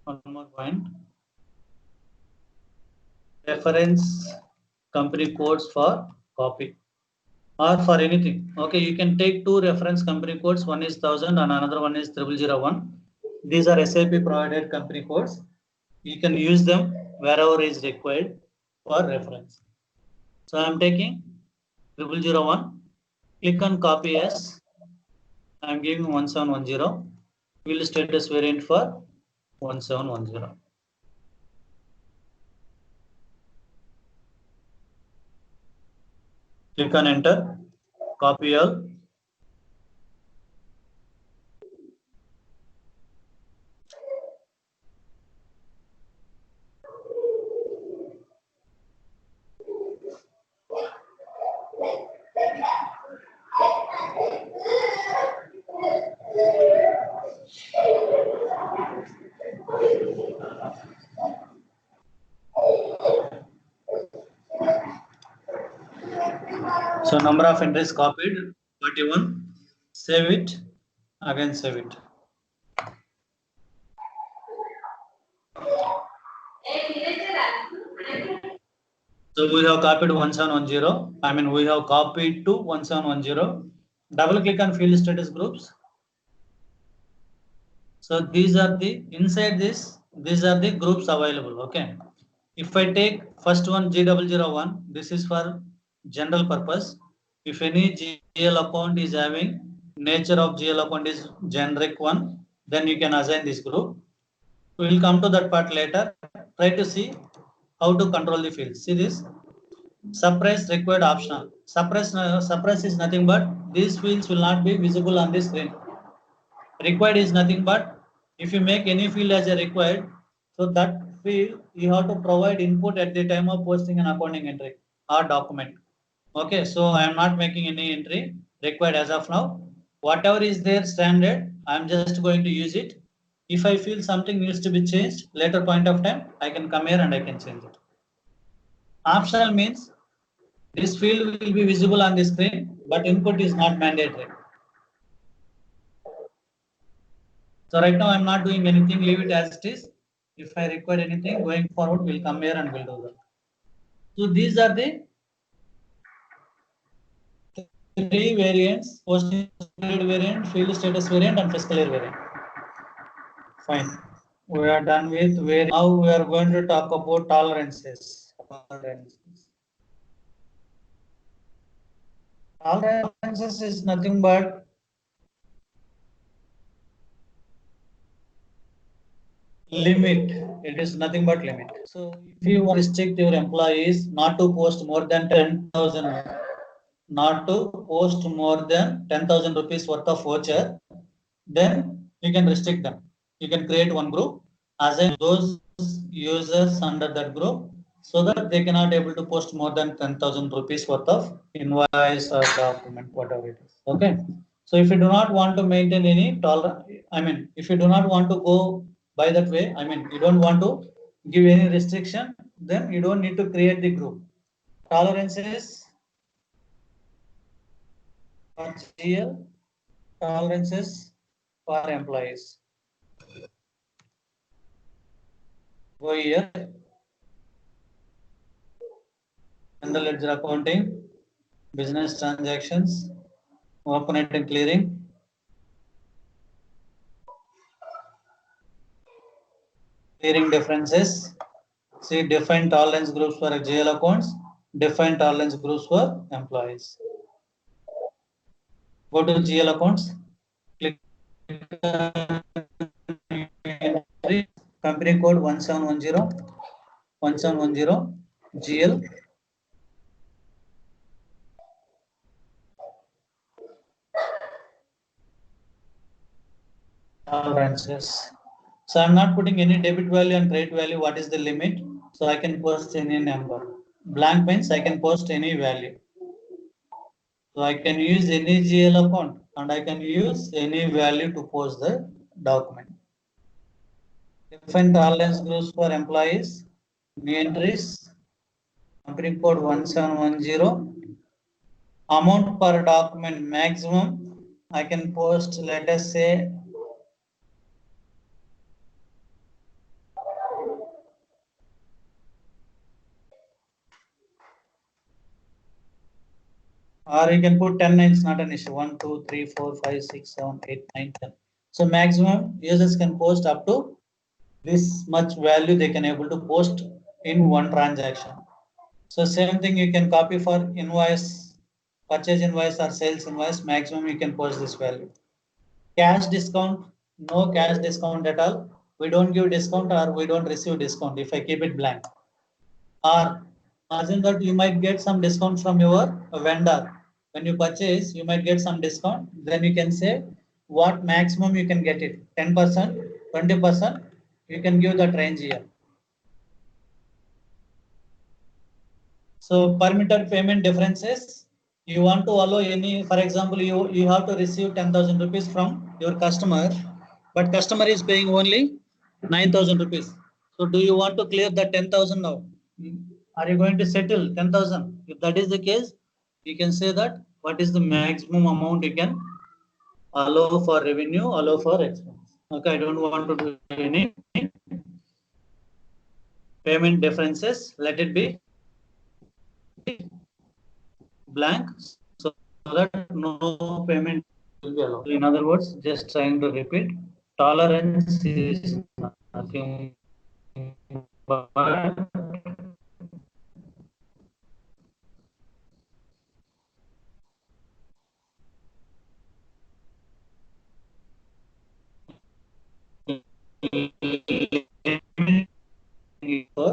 One more point. Reference company codes for copy or for anything. Okay, you can take two reference company codes. One is 1000 and another one is 0001. These are SAP provided company codes. You can use them wherever is required for reference. So I am taking 0001. Click on copy as. I am giving 1710. Field status variant for 1710. Click on enter. Copy all. So number of entries copied 41. Save it. Again save it. So we have copied 1710. I mean we have copied to 1710. Double click on field status groups. So these are the inside this. These are the groups available. Okay. If I take first one G001, this is for general purpose. If any GL account is having nature of GL account is generic one, then you can assign this group. We will come to that part later. Try to see how to control the fields. See this. Suppress required optional. Suppress is nothing but these fields will not be visible on the screen. Required is nothing but if you make any field as a required, so that field you have to provide input at the time of posting an accounting entry or document. Okay, so I am not making any entry required as of now. Whatever is there standard, I am just going to use it. If I feel something needs to be changed later point of time, I can come here and I can change it. Optional means this field will be visible on the screen, but input is not mandatory. So right now I'm not doing anything, leave it as it is. If I require anything going forward, we'll come here and we'll do that. So these are the three variants: posting variant, field status variant, and fiscal year variant. Fine. We are done with where now we are going to talk about tolerances. Tolerances is nothing but limit. It is nothing but limit. So if you want to restrict your employees not to post more than 10,000, not to post more than 10,000 rupees worth of voucher, then you can restrict them. You can create one group, assign those users under that group so that they cannot able to post more than 10,000 rupees worth of invoice or document, whatever it is. Okay. So if you do not want to maintain any tolerance, I mean, if you do not want to go by that way, I mean, you don't want to give any restriction, then you don't need to create the group. Tolerances for GL, tolerances for employees. Go here. General ledger accounting, business transactions, open it and clearing. Clearing differences. See define tolerance groups for GL accounts, define tolerance groups for employees. Go to GL accounts, click company code 1710 GL. Tolerances. So I'm not putting any debit value and credit value. What is the limit? So I can post any number. Blank means I can post any value. So I can use any GL account and I can use any value to post the document. Define tolerance groups for employees. New entries, company code 1710. Amount per document maximum, I can post, let us say, or you can put 10 lines, not an issue. 1, 2, 3, 4, 5, 6, 7, 8, 9, 10. So maximum users can post up to this much value they can able to post in one transaction. So same thing you can copy for invoice, purchase invoice or sales invoice, maximum you can post this value. Cash discount, no cash discount at all. We don't give discount or we don't receive discount if I keep it blank. Or assume that you might get some discount from your vendor. When you purchase, you might get some discount. Then you can say what maximum you can get it. 10%, 20%, you can give that range here. So permitted payment differences. You want to allow any, for example, you have to receive 10,000 rupees from your customer, but customer is paying only 9,000 rupees. So do you want to clear the 10,000 now? Are you going to settle 10,000? If that is the case, you can say that what is the maximum amount you can allow for revenue, allow for expense. Okay, I don't want to do any payment differences. Let it be blank so that no payment will be allowed. In other words, just trying to repeat, tolerance is nothing but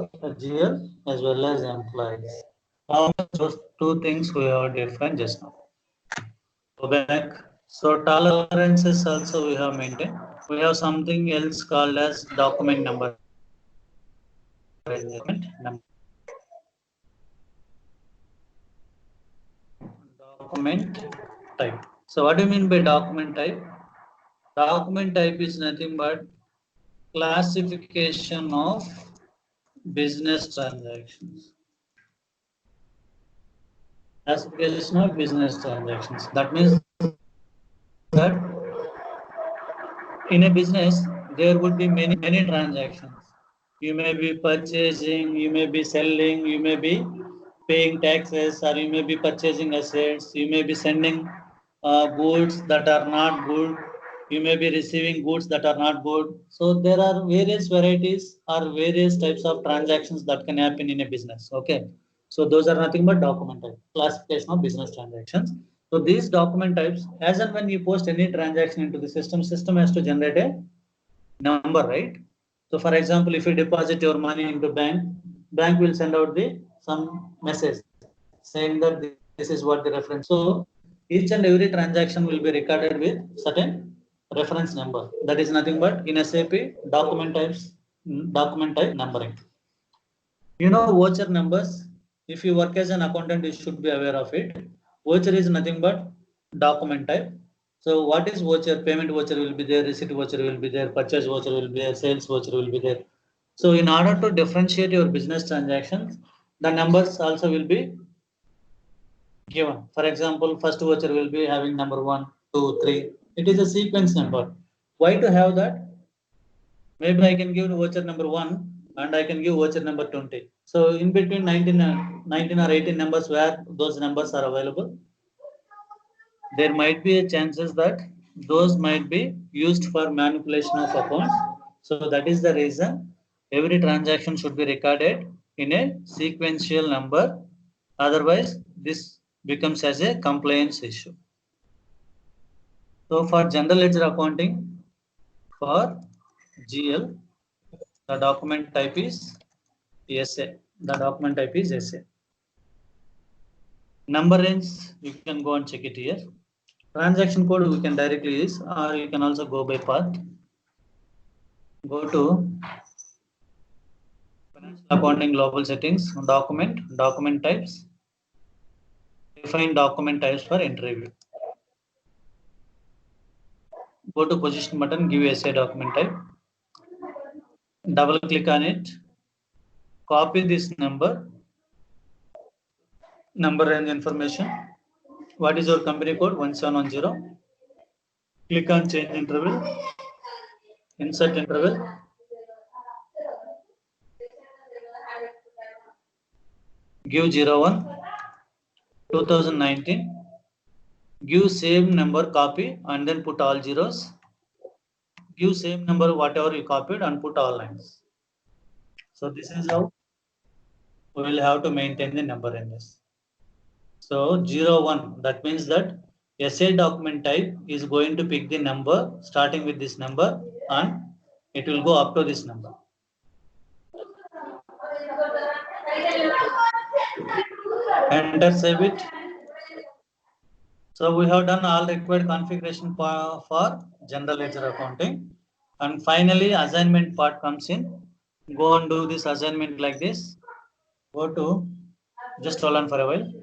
for GL as well as employees. How much those two things we have defined just now. Go back. So tolerances also we have maintained. We have something else called as document number. Document type. So what do you mean by document type? Document type is nothing but classification of business transactions. Classification of business transactions. That means that in a business, there would be many transactions. You may be purchasing, you may be selling, you may be paying taxes, or you may be purchasing assets, you may be sending goods that are not good, you may be receiving goods that are not good. So there are various varieties or various types of transactions that can happen in a business. Okay. So those are nothing but document type, classification of business transactions. So these document types, as and when you post any transaction into the system has to generate a number, right? So for example, if you deposit your money into bank will send out some message saying that this is what the reference. So each and every transaction will be recorded with certain reference number. That is nothing but in SAP document type numbering. You know voucher numbers. If you work as an accountant, you should be aware of it. Voucher is nothing but document type. So what is voucher? Payment voucher will be there, receipt voucher will be there, purchase voucher will be there, sales voucher will be there. So in order to differentiate your business transactions, the numbers also will be given. For example, first voucher will be having number 1, 2, 3. It is a sequence number. Why to have that? Maybe I can give voucher number 1 and I can give voucher number 20. So in between 19 or 18 numbers where those numbers are available, there might be a chances that those might be used for manipulation of accounts. So that is the reason every transaction should be recorded in a sequential number. Otherwise, this becomes as a compliance issue. So for general ledger accounting, for GL, the document type is SA. The document type is SA. Number range, you can go and check it here. Transaction code we can directly use, or you can also go by path. Go to financial accounting global settings, document types. Define document types for entry view. Go to position button, give SA document type. Double click on it. copy this number range information. What is your company code? 1710. Click on change interval, insert interval. Give 01 2019. Give same number, copy, and then put all zeros. Give same number whatever you copied and put all lines. So this is how we will have to maintain the number in this. So 01, that means that SA document type is going to pick the number starting with this number and it will go up to this number. Enter, save it. So we have done all required configuration for general ledger accounting. And finally, assignment part comes in. Go and do this assignment like this. Go to, just hold on for a while.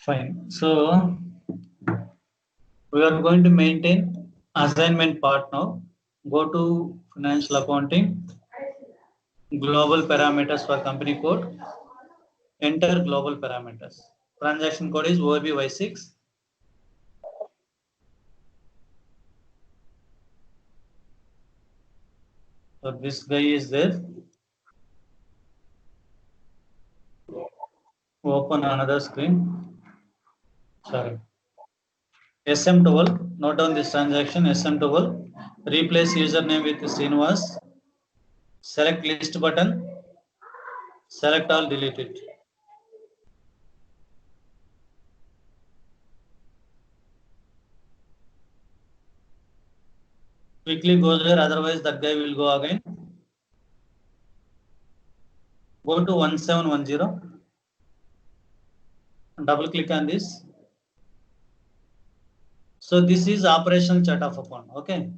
Fine. So we are going to maintain assignment part now. Go to financial accounting, global parameters for company code, enter global parameters. Transaction code is OBY6. So this guy is there. Open another screen. Sorry. SM12, note down this transaction, SM12, replace username with Srinivas, select list button, select all, delete it. Quickly go there, otherwise that guy will go again. Go to 1710, double click on this. So this is operational chart of account, okay?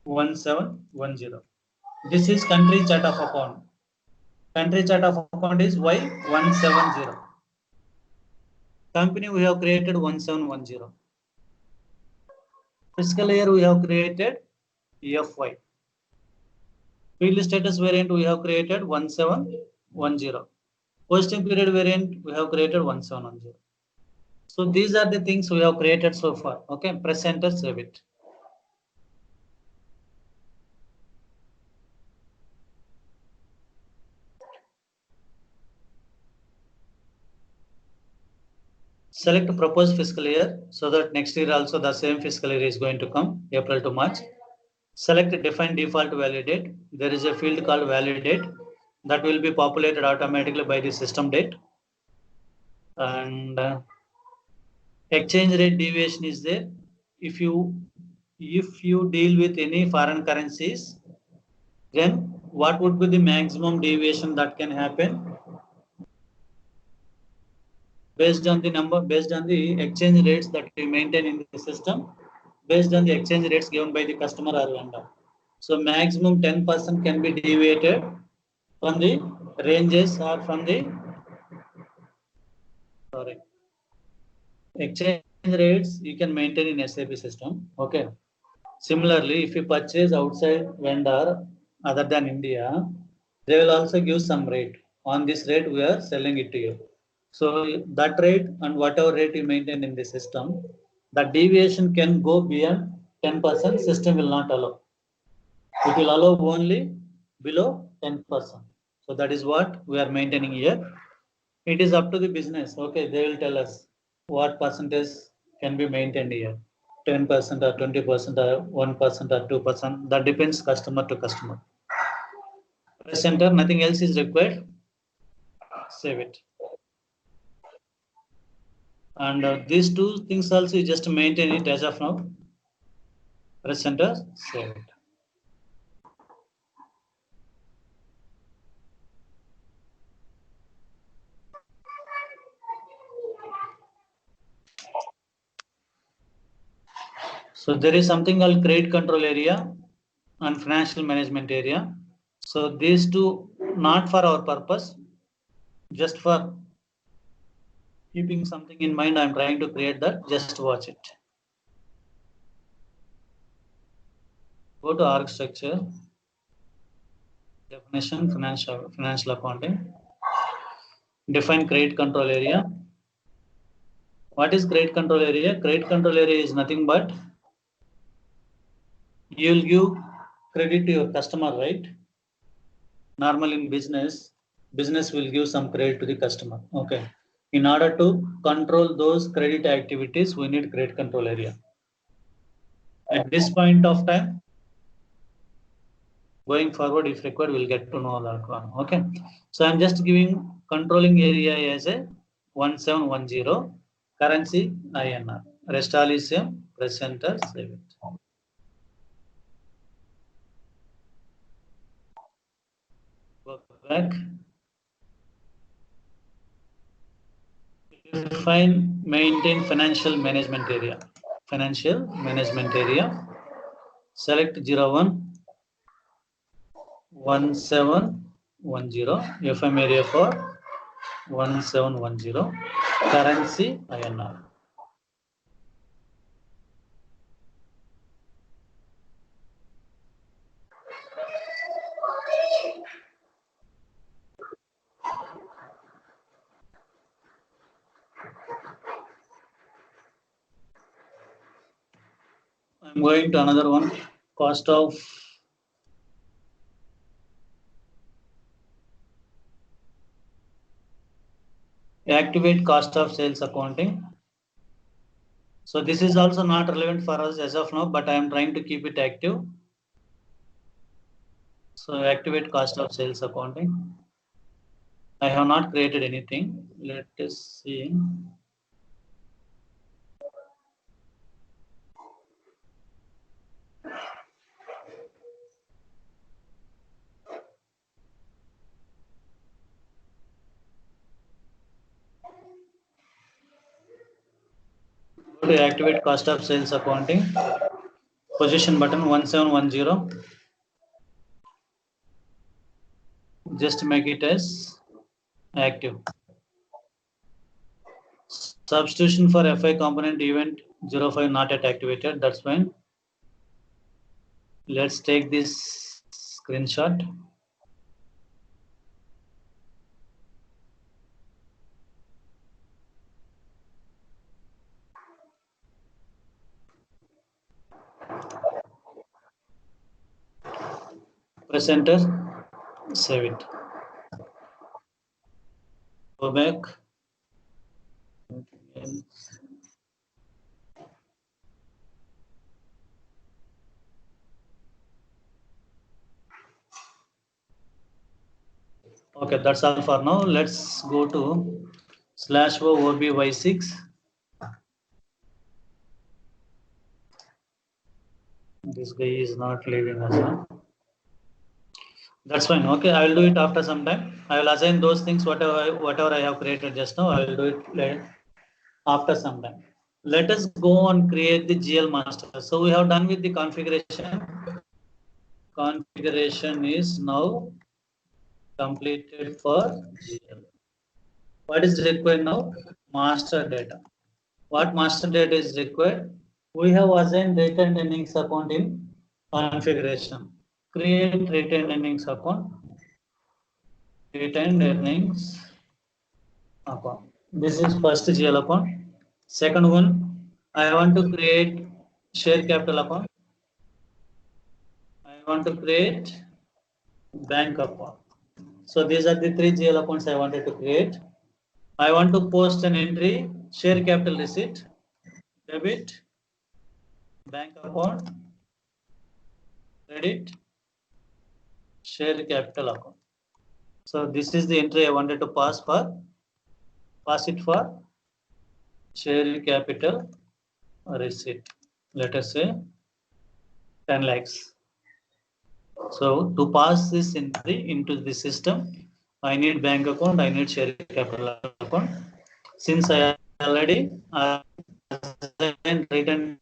1710. This is country chart of account. Country chart of account is Y170. Company we have created 1710. Fiscal year we have created FY. Field status variant we have created 1710. Posting period variant we have created 1710. So these are the things we have created so far. Okay, press enter, save it. Select proposed fiscal year so that next year also the same fiscal year is going to come, April to March. Select define default value date. There is a field called value date that will be populated automatically by the system date. And exchange rate deviation is there. If you deal with any foreign currencies, then what would be the maximum deviation that can happen? Based on the exchange rates that we maintain in the system, based on the exchange rates given by the customer or vendor. So maximum 10% can be deviated from the ranges or from the exchange rates you can maintain in SAP system. Okay. Similarly, if you purchase outside vendor other than India, they will also give some rate. On this rate, we are selling it to you. So that rate and whatever rate you maintain in the system, the deviation can go beyond 10%. System will not allow. It will allow only below 10%. So that is what we are maintaining here. It is up to the business. Okay, they will tell us what percentage can be maintained here. 10% or 20% or 1% or 2%. That depends customer to customer. Press enter. Nothing else is required. save it. And these two things also you just maintain it as of now. Press enter, save it. So there is something called credit control area and financial management area. So these two not for our purpose, just for keeping something in mind. I'm trying to create that. Just watch it. Go to org structure, definition, financial accounting. Define credit control area. What is credit control area? Credit control area is nothing but you'll give credit to your customer, right? Normal in business will give some credit to the customer. Okay. In order to control those credit activities, we need credit control area. At this point of time, going forward, if required, we'll get to know that one. Okay. So I'm just giving controlling area as a 1710, currency INR. Rest all is same. Press enter, save it. Go back. Define, maintain financial management area. Financial management area. Select 01 1710. FM area for 1710. Currency INR. I'm going to another one. Cost of activate cost of sales accounting. So this is also not relevant for us as of now, but I am trying to keep it active. So activate cost of sales accounting. I have not created anything. Let us see. Go to activate cost of sales accounting. Position button 1710. Just make it as active. Substitution for FI component event 05 not yet activated. That's fine. Let's take this screenshot. Press enter, save it. Go back. Okay, that's all for now. Let's go to /o OBY6. This guy is not leaving us. Huh? That's fine. Okay, I will do it after some time. I will assign those things, whatever I have created just now. I will do it later, after some time. Let us go and create the GL master. So we have done with the configuration. Configuration is now completed for GL. What is required now? Master data. What master data is required? We have assigned retained earnings account in configuration. Create retained earnings account. Retained earnings account. This is first GL account. Second one, I want to create share capital account. I want to create bank account. So these are the three GL accounts I wanted to create. I want to post an entry, share capital receipt, debit, bank account, credit, share capital account. So this is the entry I wanted to pass it for share capital receipt. Let us say 10 lakhs. So to pass this entry into the system, I need bank account, I need share capital account. Since I already written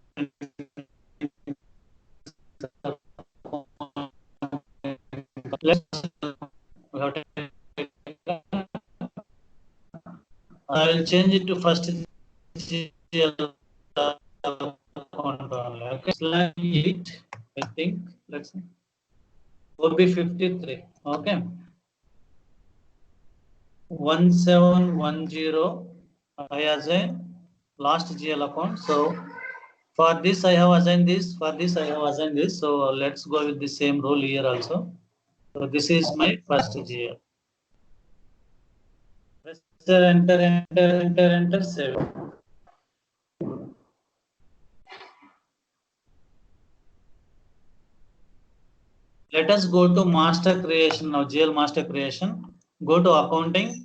I will change it to first GL account only. Okay, slide 8, I think. Let's see. Would be 53. Okay. 1710 I assign last GL account. So for this I have assigned this, for this I have assigned this. So let's go with the same rule here also. So this is my first GL. Enter, save. Let us go to master creation now, GL master creation. Go to accounting.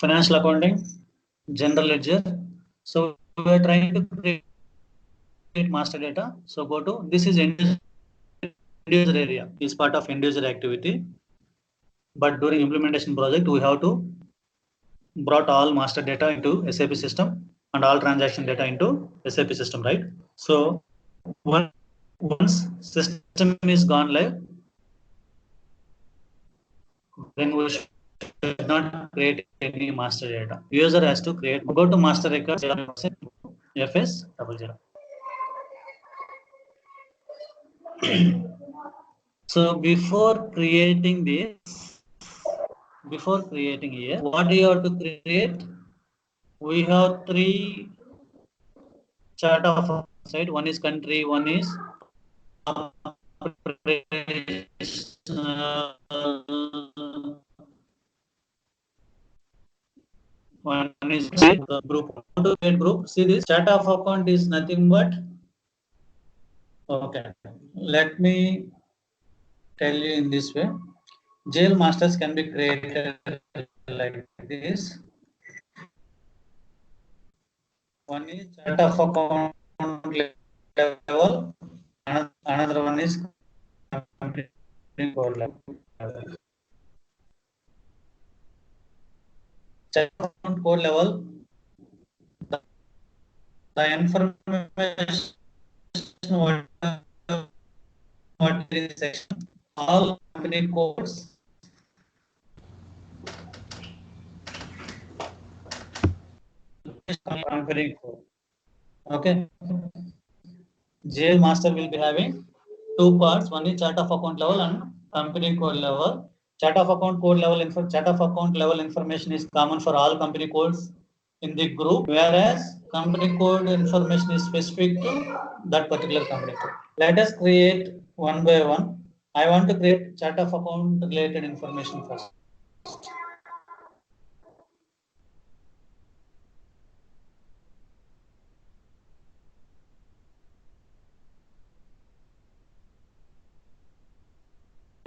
Financial accounting, general ledger. So we are trying to create master data. So go to, this is end user area, is part of end user activity. But during implementation project, we have to brought all master data into SAP system and all transaction data into SAP system, right? So once system is gone live, then we should not create any master data. User has to create. Go to master records, FS00. So before creating this, here, what do you have to create? We have 3 chart of side. One is country, one is one is group. Group. See, this chart of account is nothing but, okay, let me tell you in this way. GL masters can be created like this. One is chart of account level, another one is code level. Chart of account code level, the information what is in section, all company codes. Company code. Okay. GL master will be having 2 parts. One is chart of account level and company code level. Chart of account code level chart of account level information is common for all company codes in the group, whereas company code information is specific to that particular company code. Let us create one by one. I want to create chart of account related information first.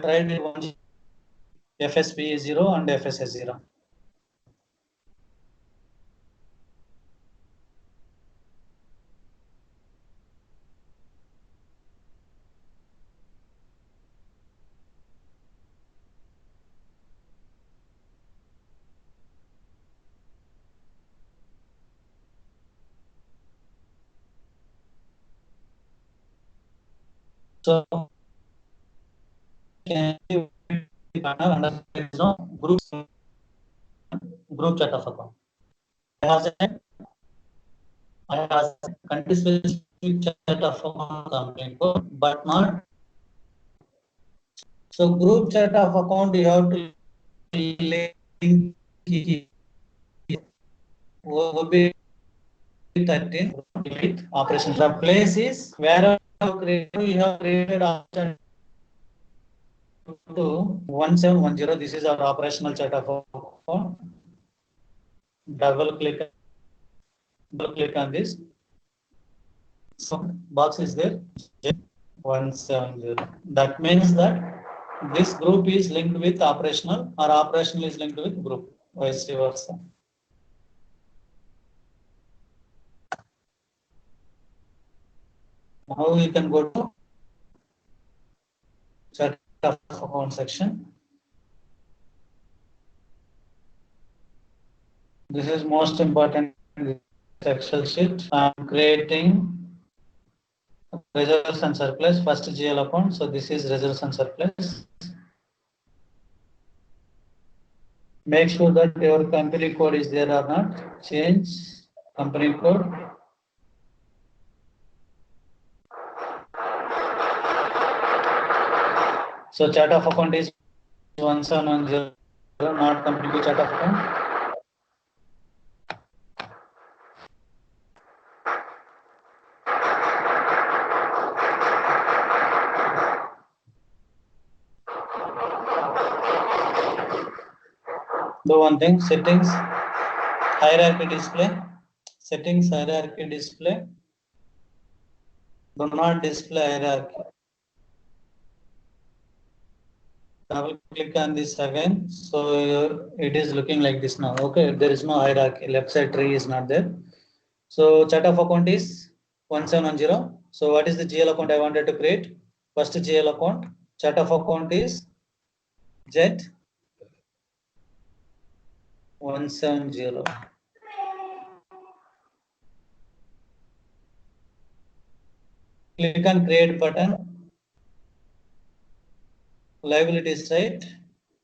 Try with one FSP 0 and FSS 0. So group chart of account. I have country specific chart of account company code, but not. So group chart of account you have to link OB 13 with operation. The place is where you have created option to 1710. This is our operational chart of account. Double click on this. So box is there. 170. That means that this group is linked with operational, or operational is linked with group, vice versa. Now we can go to chart of account section. This is most important Excel sheet. I am creating reserves and surplus, first GL account. So this is reserves and surplus. Make sure that your company code is there or not. Change company code. So chart of account is 1710, not company chart of account. Do one thing, settings, hierarchy display, settings, hierarchy display. Do not display hierarchy. Double click on this again. So it is looking like this now. Okay, there is no hierarchy. Left side tree is not there. So chart of account is 1710. So what is the GL account I wanted to create? First GL account. Chart of account is Z 170. Click on create button. Liabilities, right?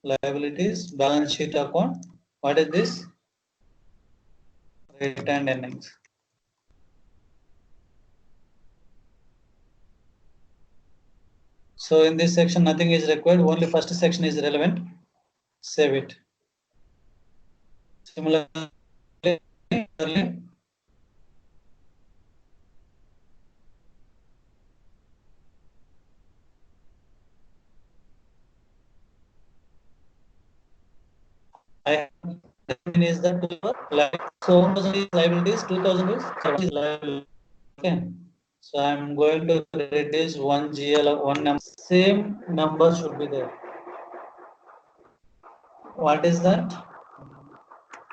Liabilities, balance sheet account. What is this? Retained earnings. So in this section, nothing is required. Only first section is relevant. Save it. Similarly, I is that so 1000 is liabilities, 2000 is liability. Okay. So I'm going to reduce one GL, one number. Same number should be there. What is that?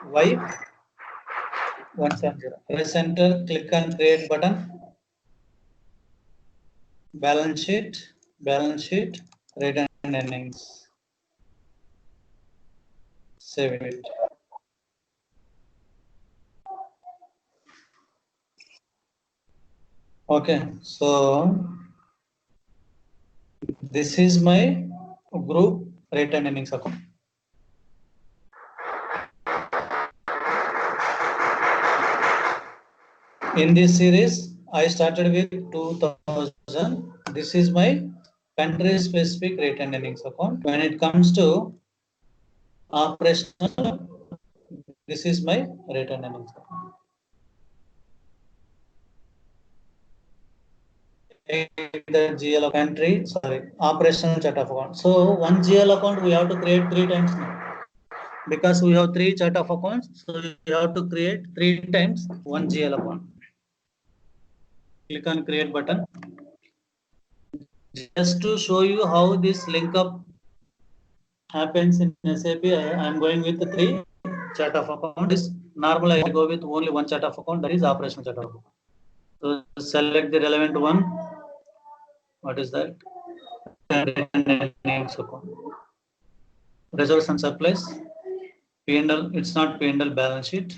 Y 170. Press enter, click on create button. Balance sheet, retained earnings. Save it. Okay, so this is my group retained earnings account. In this series, I started with 2000. This is my country specific retained earnings account. When it comes to operational, this is my retained earnings account. The GL country, sorry, operational chart of account. So one GL account we have to create 3 times now. Because we have 3 chart of accounts, so you have to create 3 times one GL account. Click on create button. Just to show you how this link up happens in SAP, I am going with the 3 chart of accounts. Normally I go with only one chart of account, that is operational chart of account. So select the relevant one. What is that? Names account. Reserves and surplus. P&L, it's not P&L, balance sheet.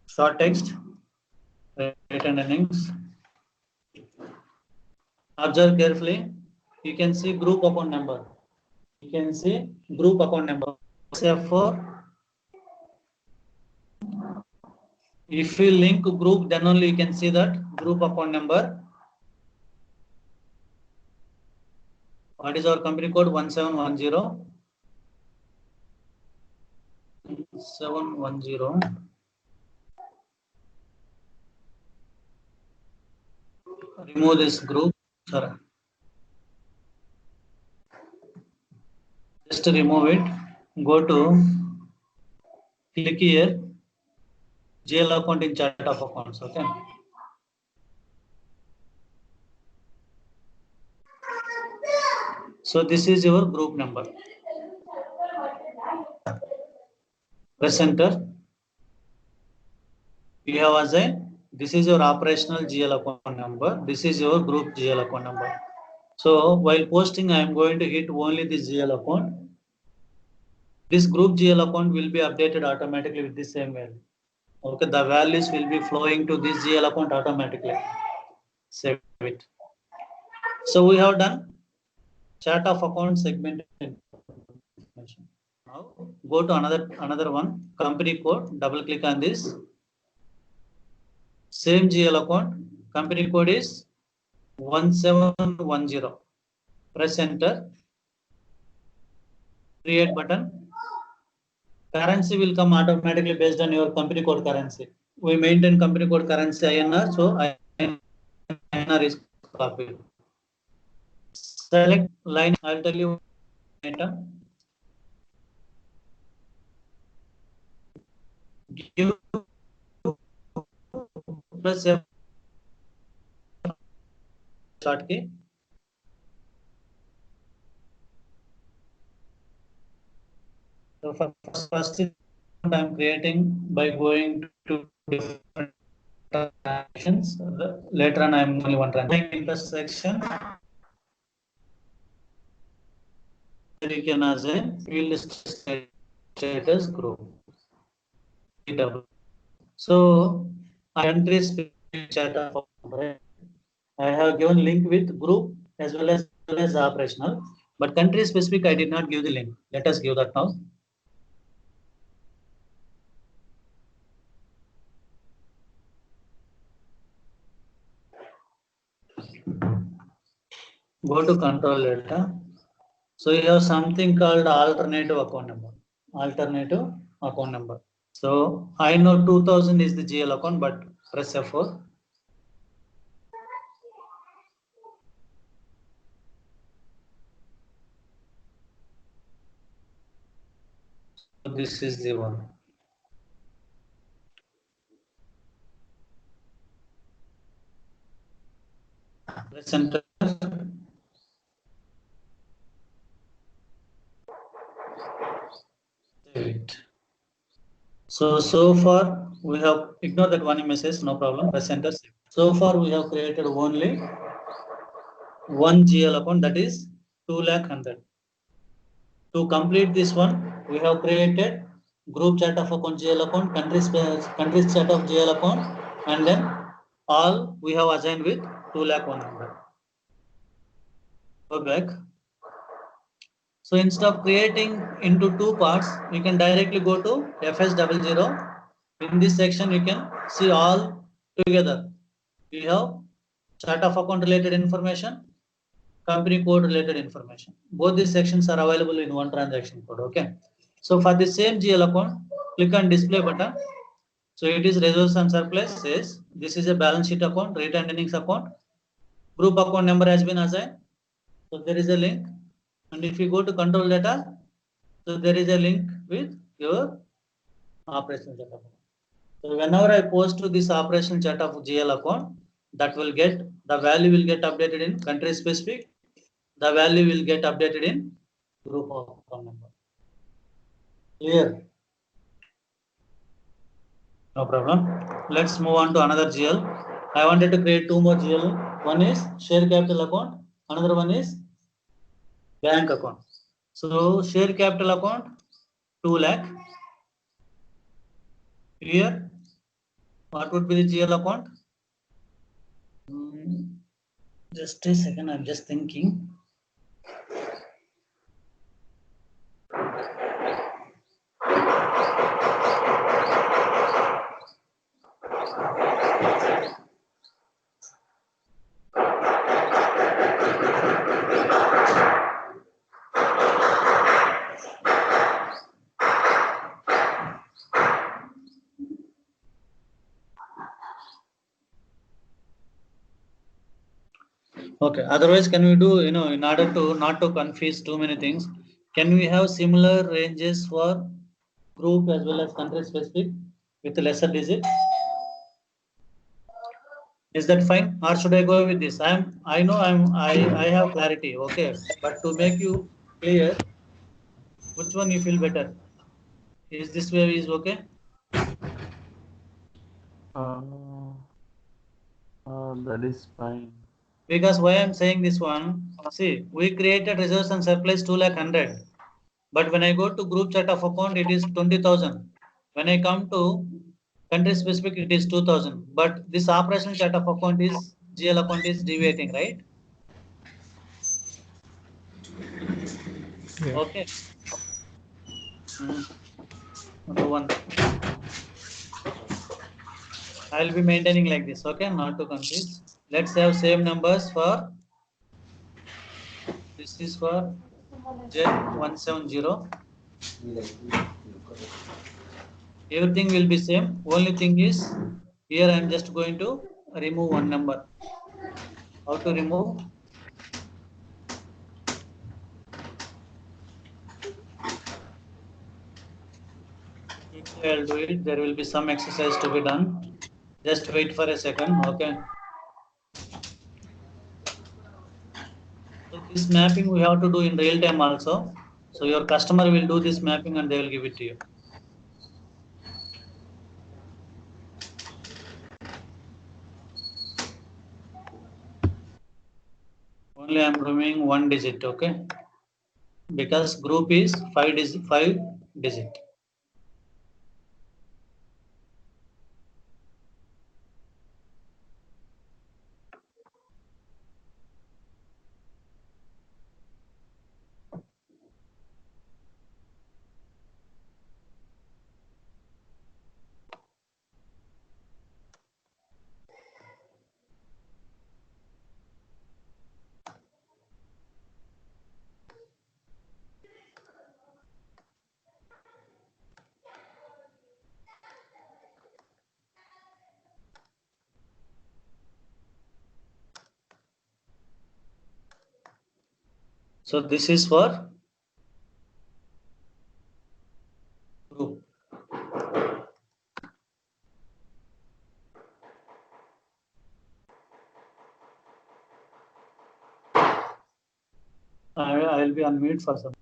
Short text, retained earnings. Observe carefully. You can see group account number. You can see group account number. Except for if you link group, then only you can see that group account number. What is our company code? 1710. 710. Remove this group. Sorry. Just remove it. Go to click here. GL account in chart of accounts. Okay. So this is your group number. Press enter. You have assigned. This is your operational GL account number. This is your group GL account number. So while posting, I am going to hit only this GL account. This group GL account will be updated automatically with the same value. Okay, the values will be flowing to this GL account automatically. Save it. So we have done chart of account segment information. Now go to another one, company code. Double click on this. Same GL account. Company code is 1710. Press enter. Create button. Currency will come automatically based on your company code currency. We maintain company code currency INR, so INR is copied. Select line. I'll tell you item. Give plus F short key. So first I'm creating by going to different transactions. Later on, I'm only one transaction. Intersection. You can assign field status group. So countries chat of I have given link with group as well as operational, but country specific I did not give the link. Let us give that now. Go to control data. So you have something called alternative account number. Alternative account number. So I know 2000 is the GL account, but press F4. So this is the one. Press enter. So far we have ignore that one message, no problem. Press enter. So far we have created only one GL account, that is 2,100,000. To complete this one, we have created group chat of account GL account, countries chat of GL account, and then all we have assigned with 2,100,000. Go back. So instead of creating into two parts, you can directly go to FS00. In this section, you can see all together. We have chart of account related information, company code related information. Both these sections are available in one transaction code. Okay. So for the same GL account, click on display button. So it is reserves and surplus says this is a balance sheet account, retained earnings account. Group account number has been assigned. So there is a link. And if you go to control data, so there is a link with your operational chart account. So whenever I post to this operational chart of GL account, that will get the value will get updated in country specific. The value will get updated in group account number. Clear? No problem. Let's move on to another GL. I wanted to create two more GL. One is share capital account. Another one is bank account. So share capital account 2 lakh. Here, what would be the GL account? Just a second, I'm just thinking. Okay, otherwise can we do, in order to not to confuse too many things, can we have similar ranges for group as well as country specific with lesser digit? Is that fine, or should I go with this? I have clarity, okay, but to make you clear, which one you feel better? Is this way is okay? That is fine. Because why I'm saying this one, see, we created reserves and surplus 2,100,000. But when I go to group chart of account, it is 20,000. When I come to country specific, it is 2,000. But this operational chart of account is GL account is deviating, right? Yeah. Okay. Number one. I'll be maintaining like this, okay? Not to confuse. Let's have same numbers for this is for Z170. Everything will be same. Only thing is here I'm just going to remove one number. How to remove? Quickly I'll do it. There will be some exercise to be done. Just wait for a second, okay? So this mapping we have to do in real time also. So your customer will do this mapping and they will give it to you. Only I'm removing one digit, okay? Because group is five digit. So this is for group. I will be on mute for some.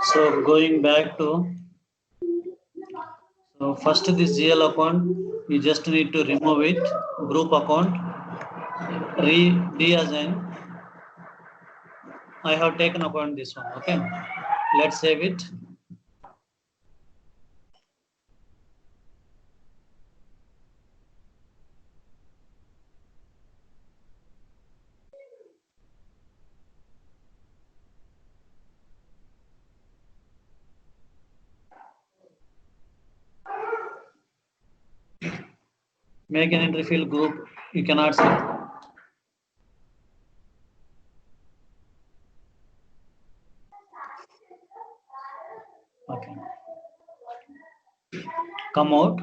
So going back to, so first this GL account, you just need to remove it, group account, deassign. I have taken upon this one, okay. Let's save it. Make an entry field group, you cannot see. Okay. Come out.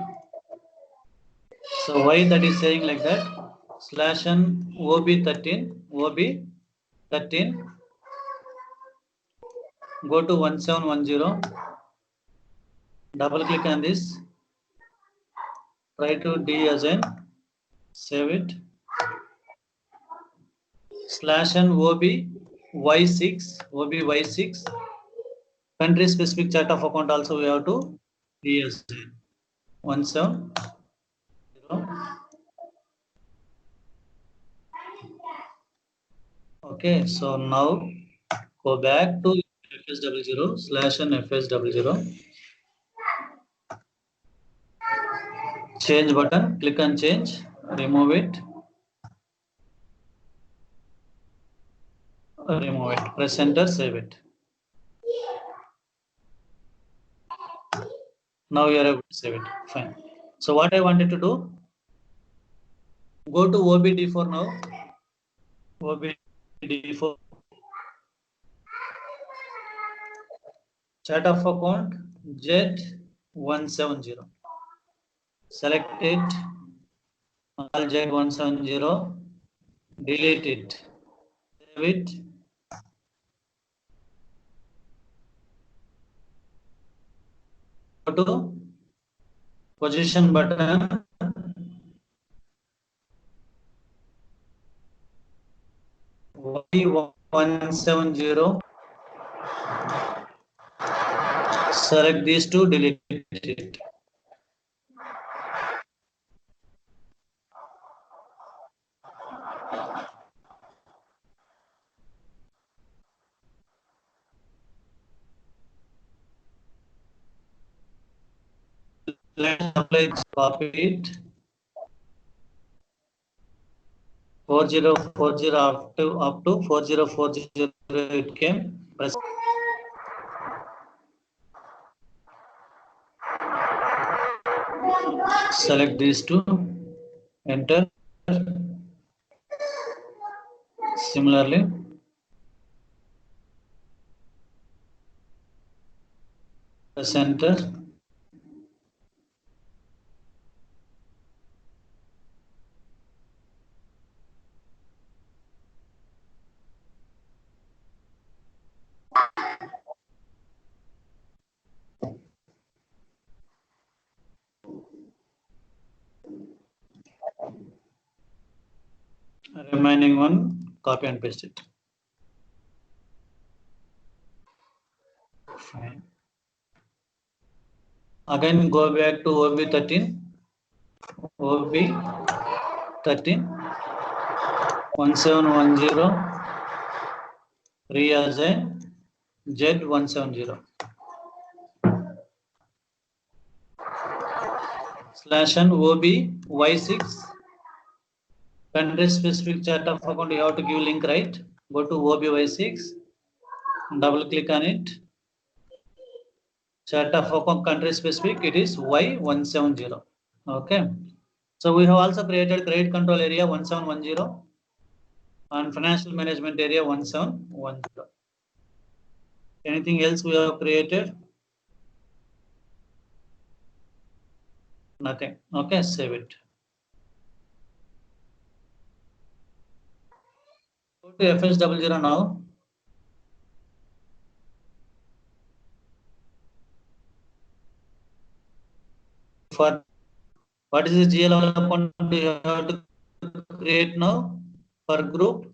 So why that is saying like that? Slash n OB13, OB13, go to 1710, double click on this, try to deassign, save it. Slash n OBY6, country specific chart of account also we have to deassign. 170. Okay, so now go back to FS00 slash n FS00. Change button, click on change, remove it. Remove it. Press enter, save it. Now you are able to save it. Fine. So what I wanted to do, go to OBD4 now. OBD4. Chart of account Z170. Select it. All Z170. Delete it. Save it. Go to position button. Y170. Select these two, delete it. Let's apply, copy it. 4040 up to 4040 it came. Press. Select these two, enter. Similarly, press enter. Remaining one, copy and paste it. Fine. Again, go back to OB13. OB13. 1710. Reassign Z170. Slash n OBY6. Country specific chart of account, you have to give link, right? Go to OBY6, double click on it. Chart of account country specific, it is Y170. Okay. So we have also created credit control area 1710 and financial management area 1710. Anything else we have created? Nothing. Okay, save it. Go to FS00 now. For what is the GL account you have to create now for group?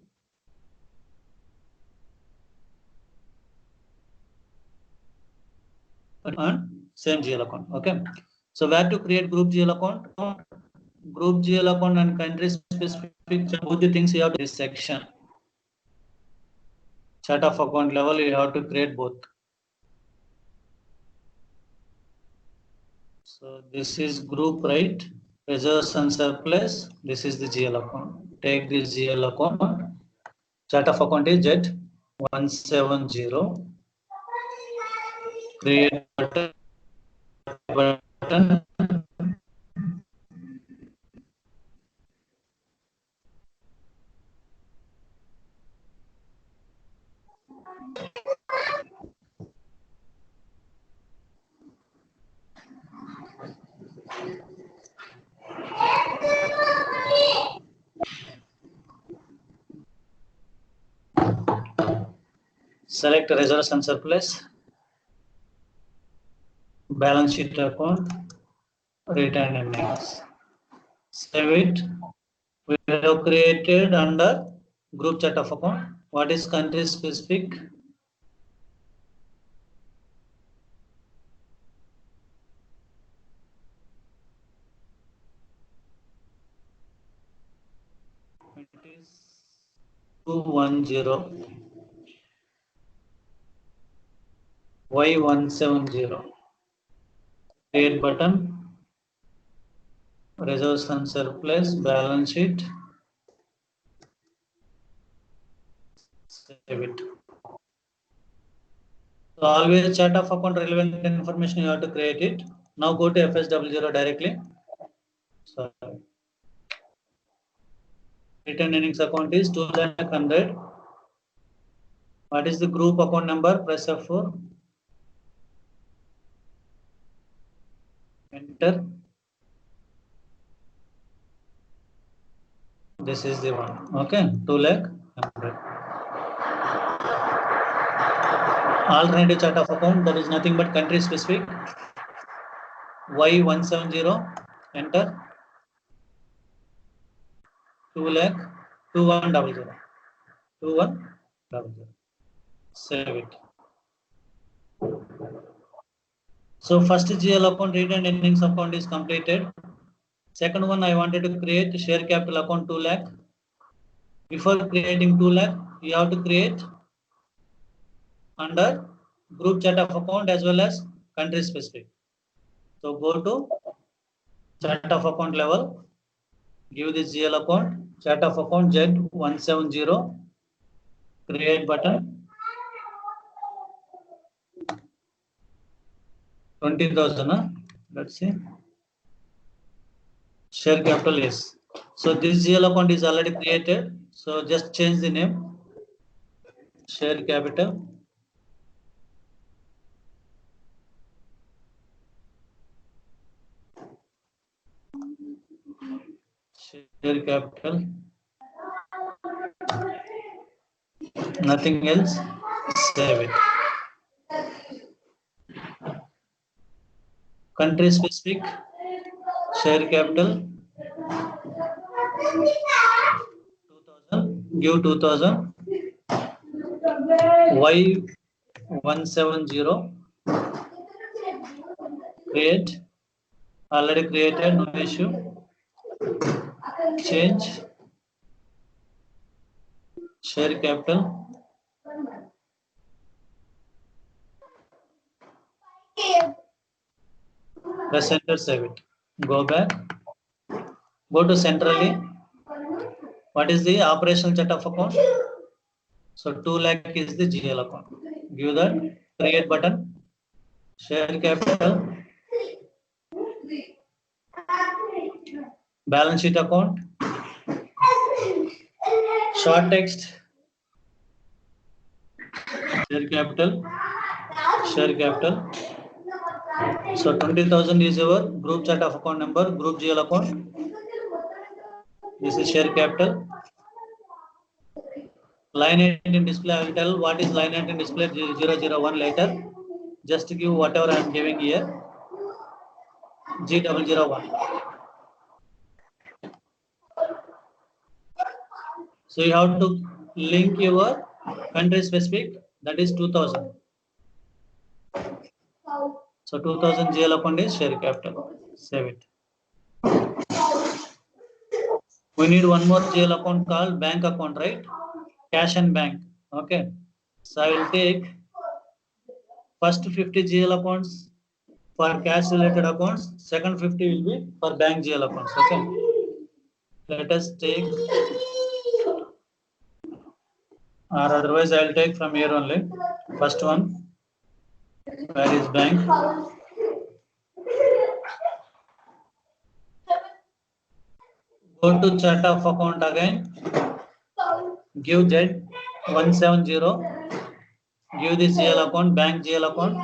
and same GL account. Okay. So where to create group GL account? Group GL account and country specific, both the things you have to this section. Chart of account level, you have to create both. So this is group, right? Reserves and surplus. This is the GL account. Take this GL account. Chart of account is Z170. Create button. Select reserves and surplus. Balance sheet account. Return earnings. Save it. We have created under group chart of account. What is country specific? It is 210. Y170. Create button. Reserves and surplus. Balance sheet. Save it. So always chart of account relevant information you have to create it. Now go to FS00 directly. So return earnings account is 2,100. What is the group account number? Press F4. Enter. This is the one. Okay, 2,100. Alternative chart of account, that is nothing but country specific. Y170. Enter. 2,2100. 2100. Save it. So first GL account return earnings account is completed. Second one, I wanted to create share capital account 2 lakh. Before creating 2 lakh, you have to create under group chart of account as well as country specific. So go to chart of account level, give this GL account, chart of account Z170, create button, 20,000. Let's see. Share capital is. So this GL account is already created. So just change the name. Share capital. Share capital. Nothing else. Save it. Country specific. Share capital. 2000. Give 2000. Y170. Create. Already created. No issue. Change. Share capital. Press enter, save it. Go back. Go to centrally. What is the operational chart of account? So 2 lakh is the GL account. Give that. Create button. Share capital. Balance sheet account. Short text. Share capital. Share capital. So 20,000 is your group chart of account number, group GL account. This is share capital. Line item display, I will tell what is line item display 001 later. Just give whatever I am giving here. G001. So you have to link your country specific, that is 2000. So 2000 GL account is share capital. Save it. We need one more GL account called bank account, right? Cash and bank. Okay. So I will take first 50 GL accounts for cash related accounts. Second 50 will be for bank GL accounts. Okay. Let us take, or otherwise I will take from here only. First one. Where is bank? Go to chart of account again. Give Z 170. Give the GL account, bank GL account.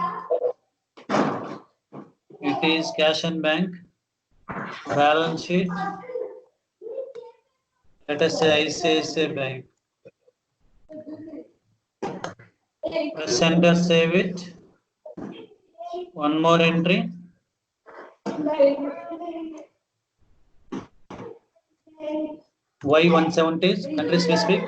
It is cash and bank. Balance sheet. Let us say ICICI Bank. Press enter, save it. One more entry. Y170, country specific.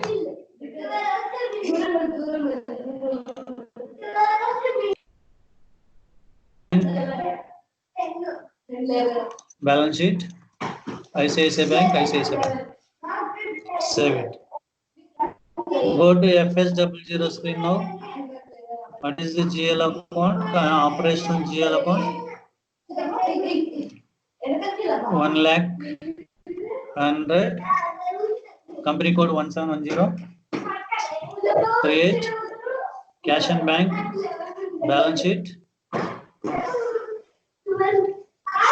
Balance sheet. ICICI Bank, ICICI Bank. Save it. Go to FS000 screen now. What is the GL account? Operational GL account. 1,00,100. Company code 1710. Create. Cash and bank. Balance sheet.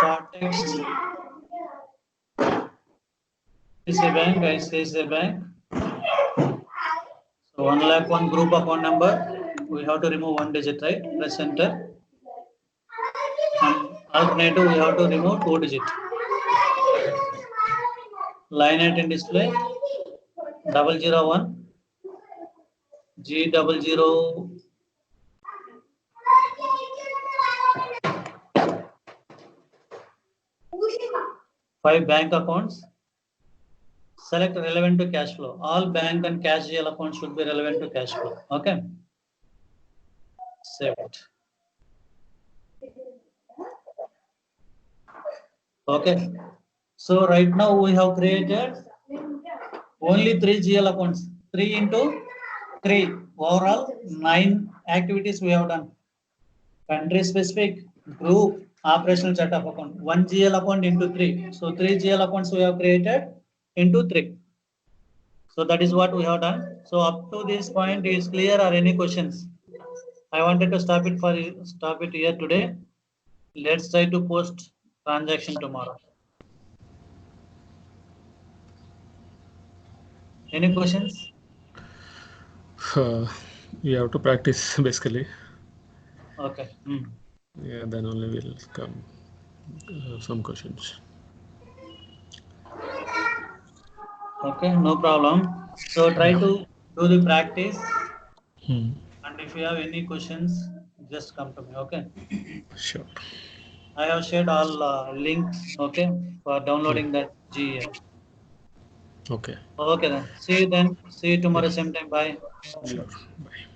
Short text. ICICI Bank, ICICI Bank. So 1,00,001 group account number. We have to remove one digit, right? Press enter. And alternative, we have to remove 2 digit. Line item display 001 G00. Five bank accounts. Select relevant to cash flow. All bank and cash GL accounts should be relevant to cash flow. Okay. Save it. Okay. So right now we have created only 3 GL accounts. 3 into 3. Overall 9 activities we have done. Country specific, group, operational chart of account. 1 GL account into 3. So 3 GL accounts we have created into 3. So that is what we have done. So up to this point is clear or any questions? I wanted to stop it here today. Let's try to post transaction tomorrow. Any questions? You have to practice basically. Okay. Yeah, then only will come some questions. Okay, no problem. So try to do the practice. And if you have any questions, just come to me. Okay. Sure. I have shared all links. Okay, for downloading that GEL. Okay. Okay then. See you then. See you tomorrow same time. Bye. Sure. Bye.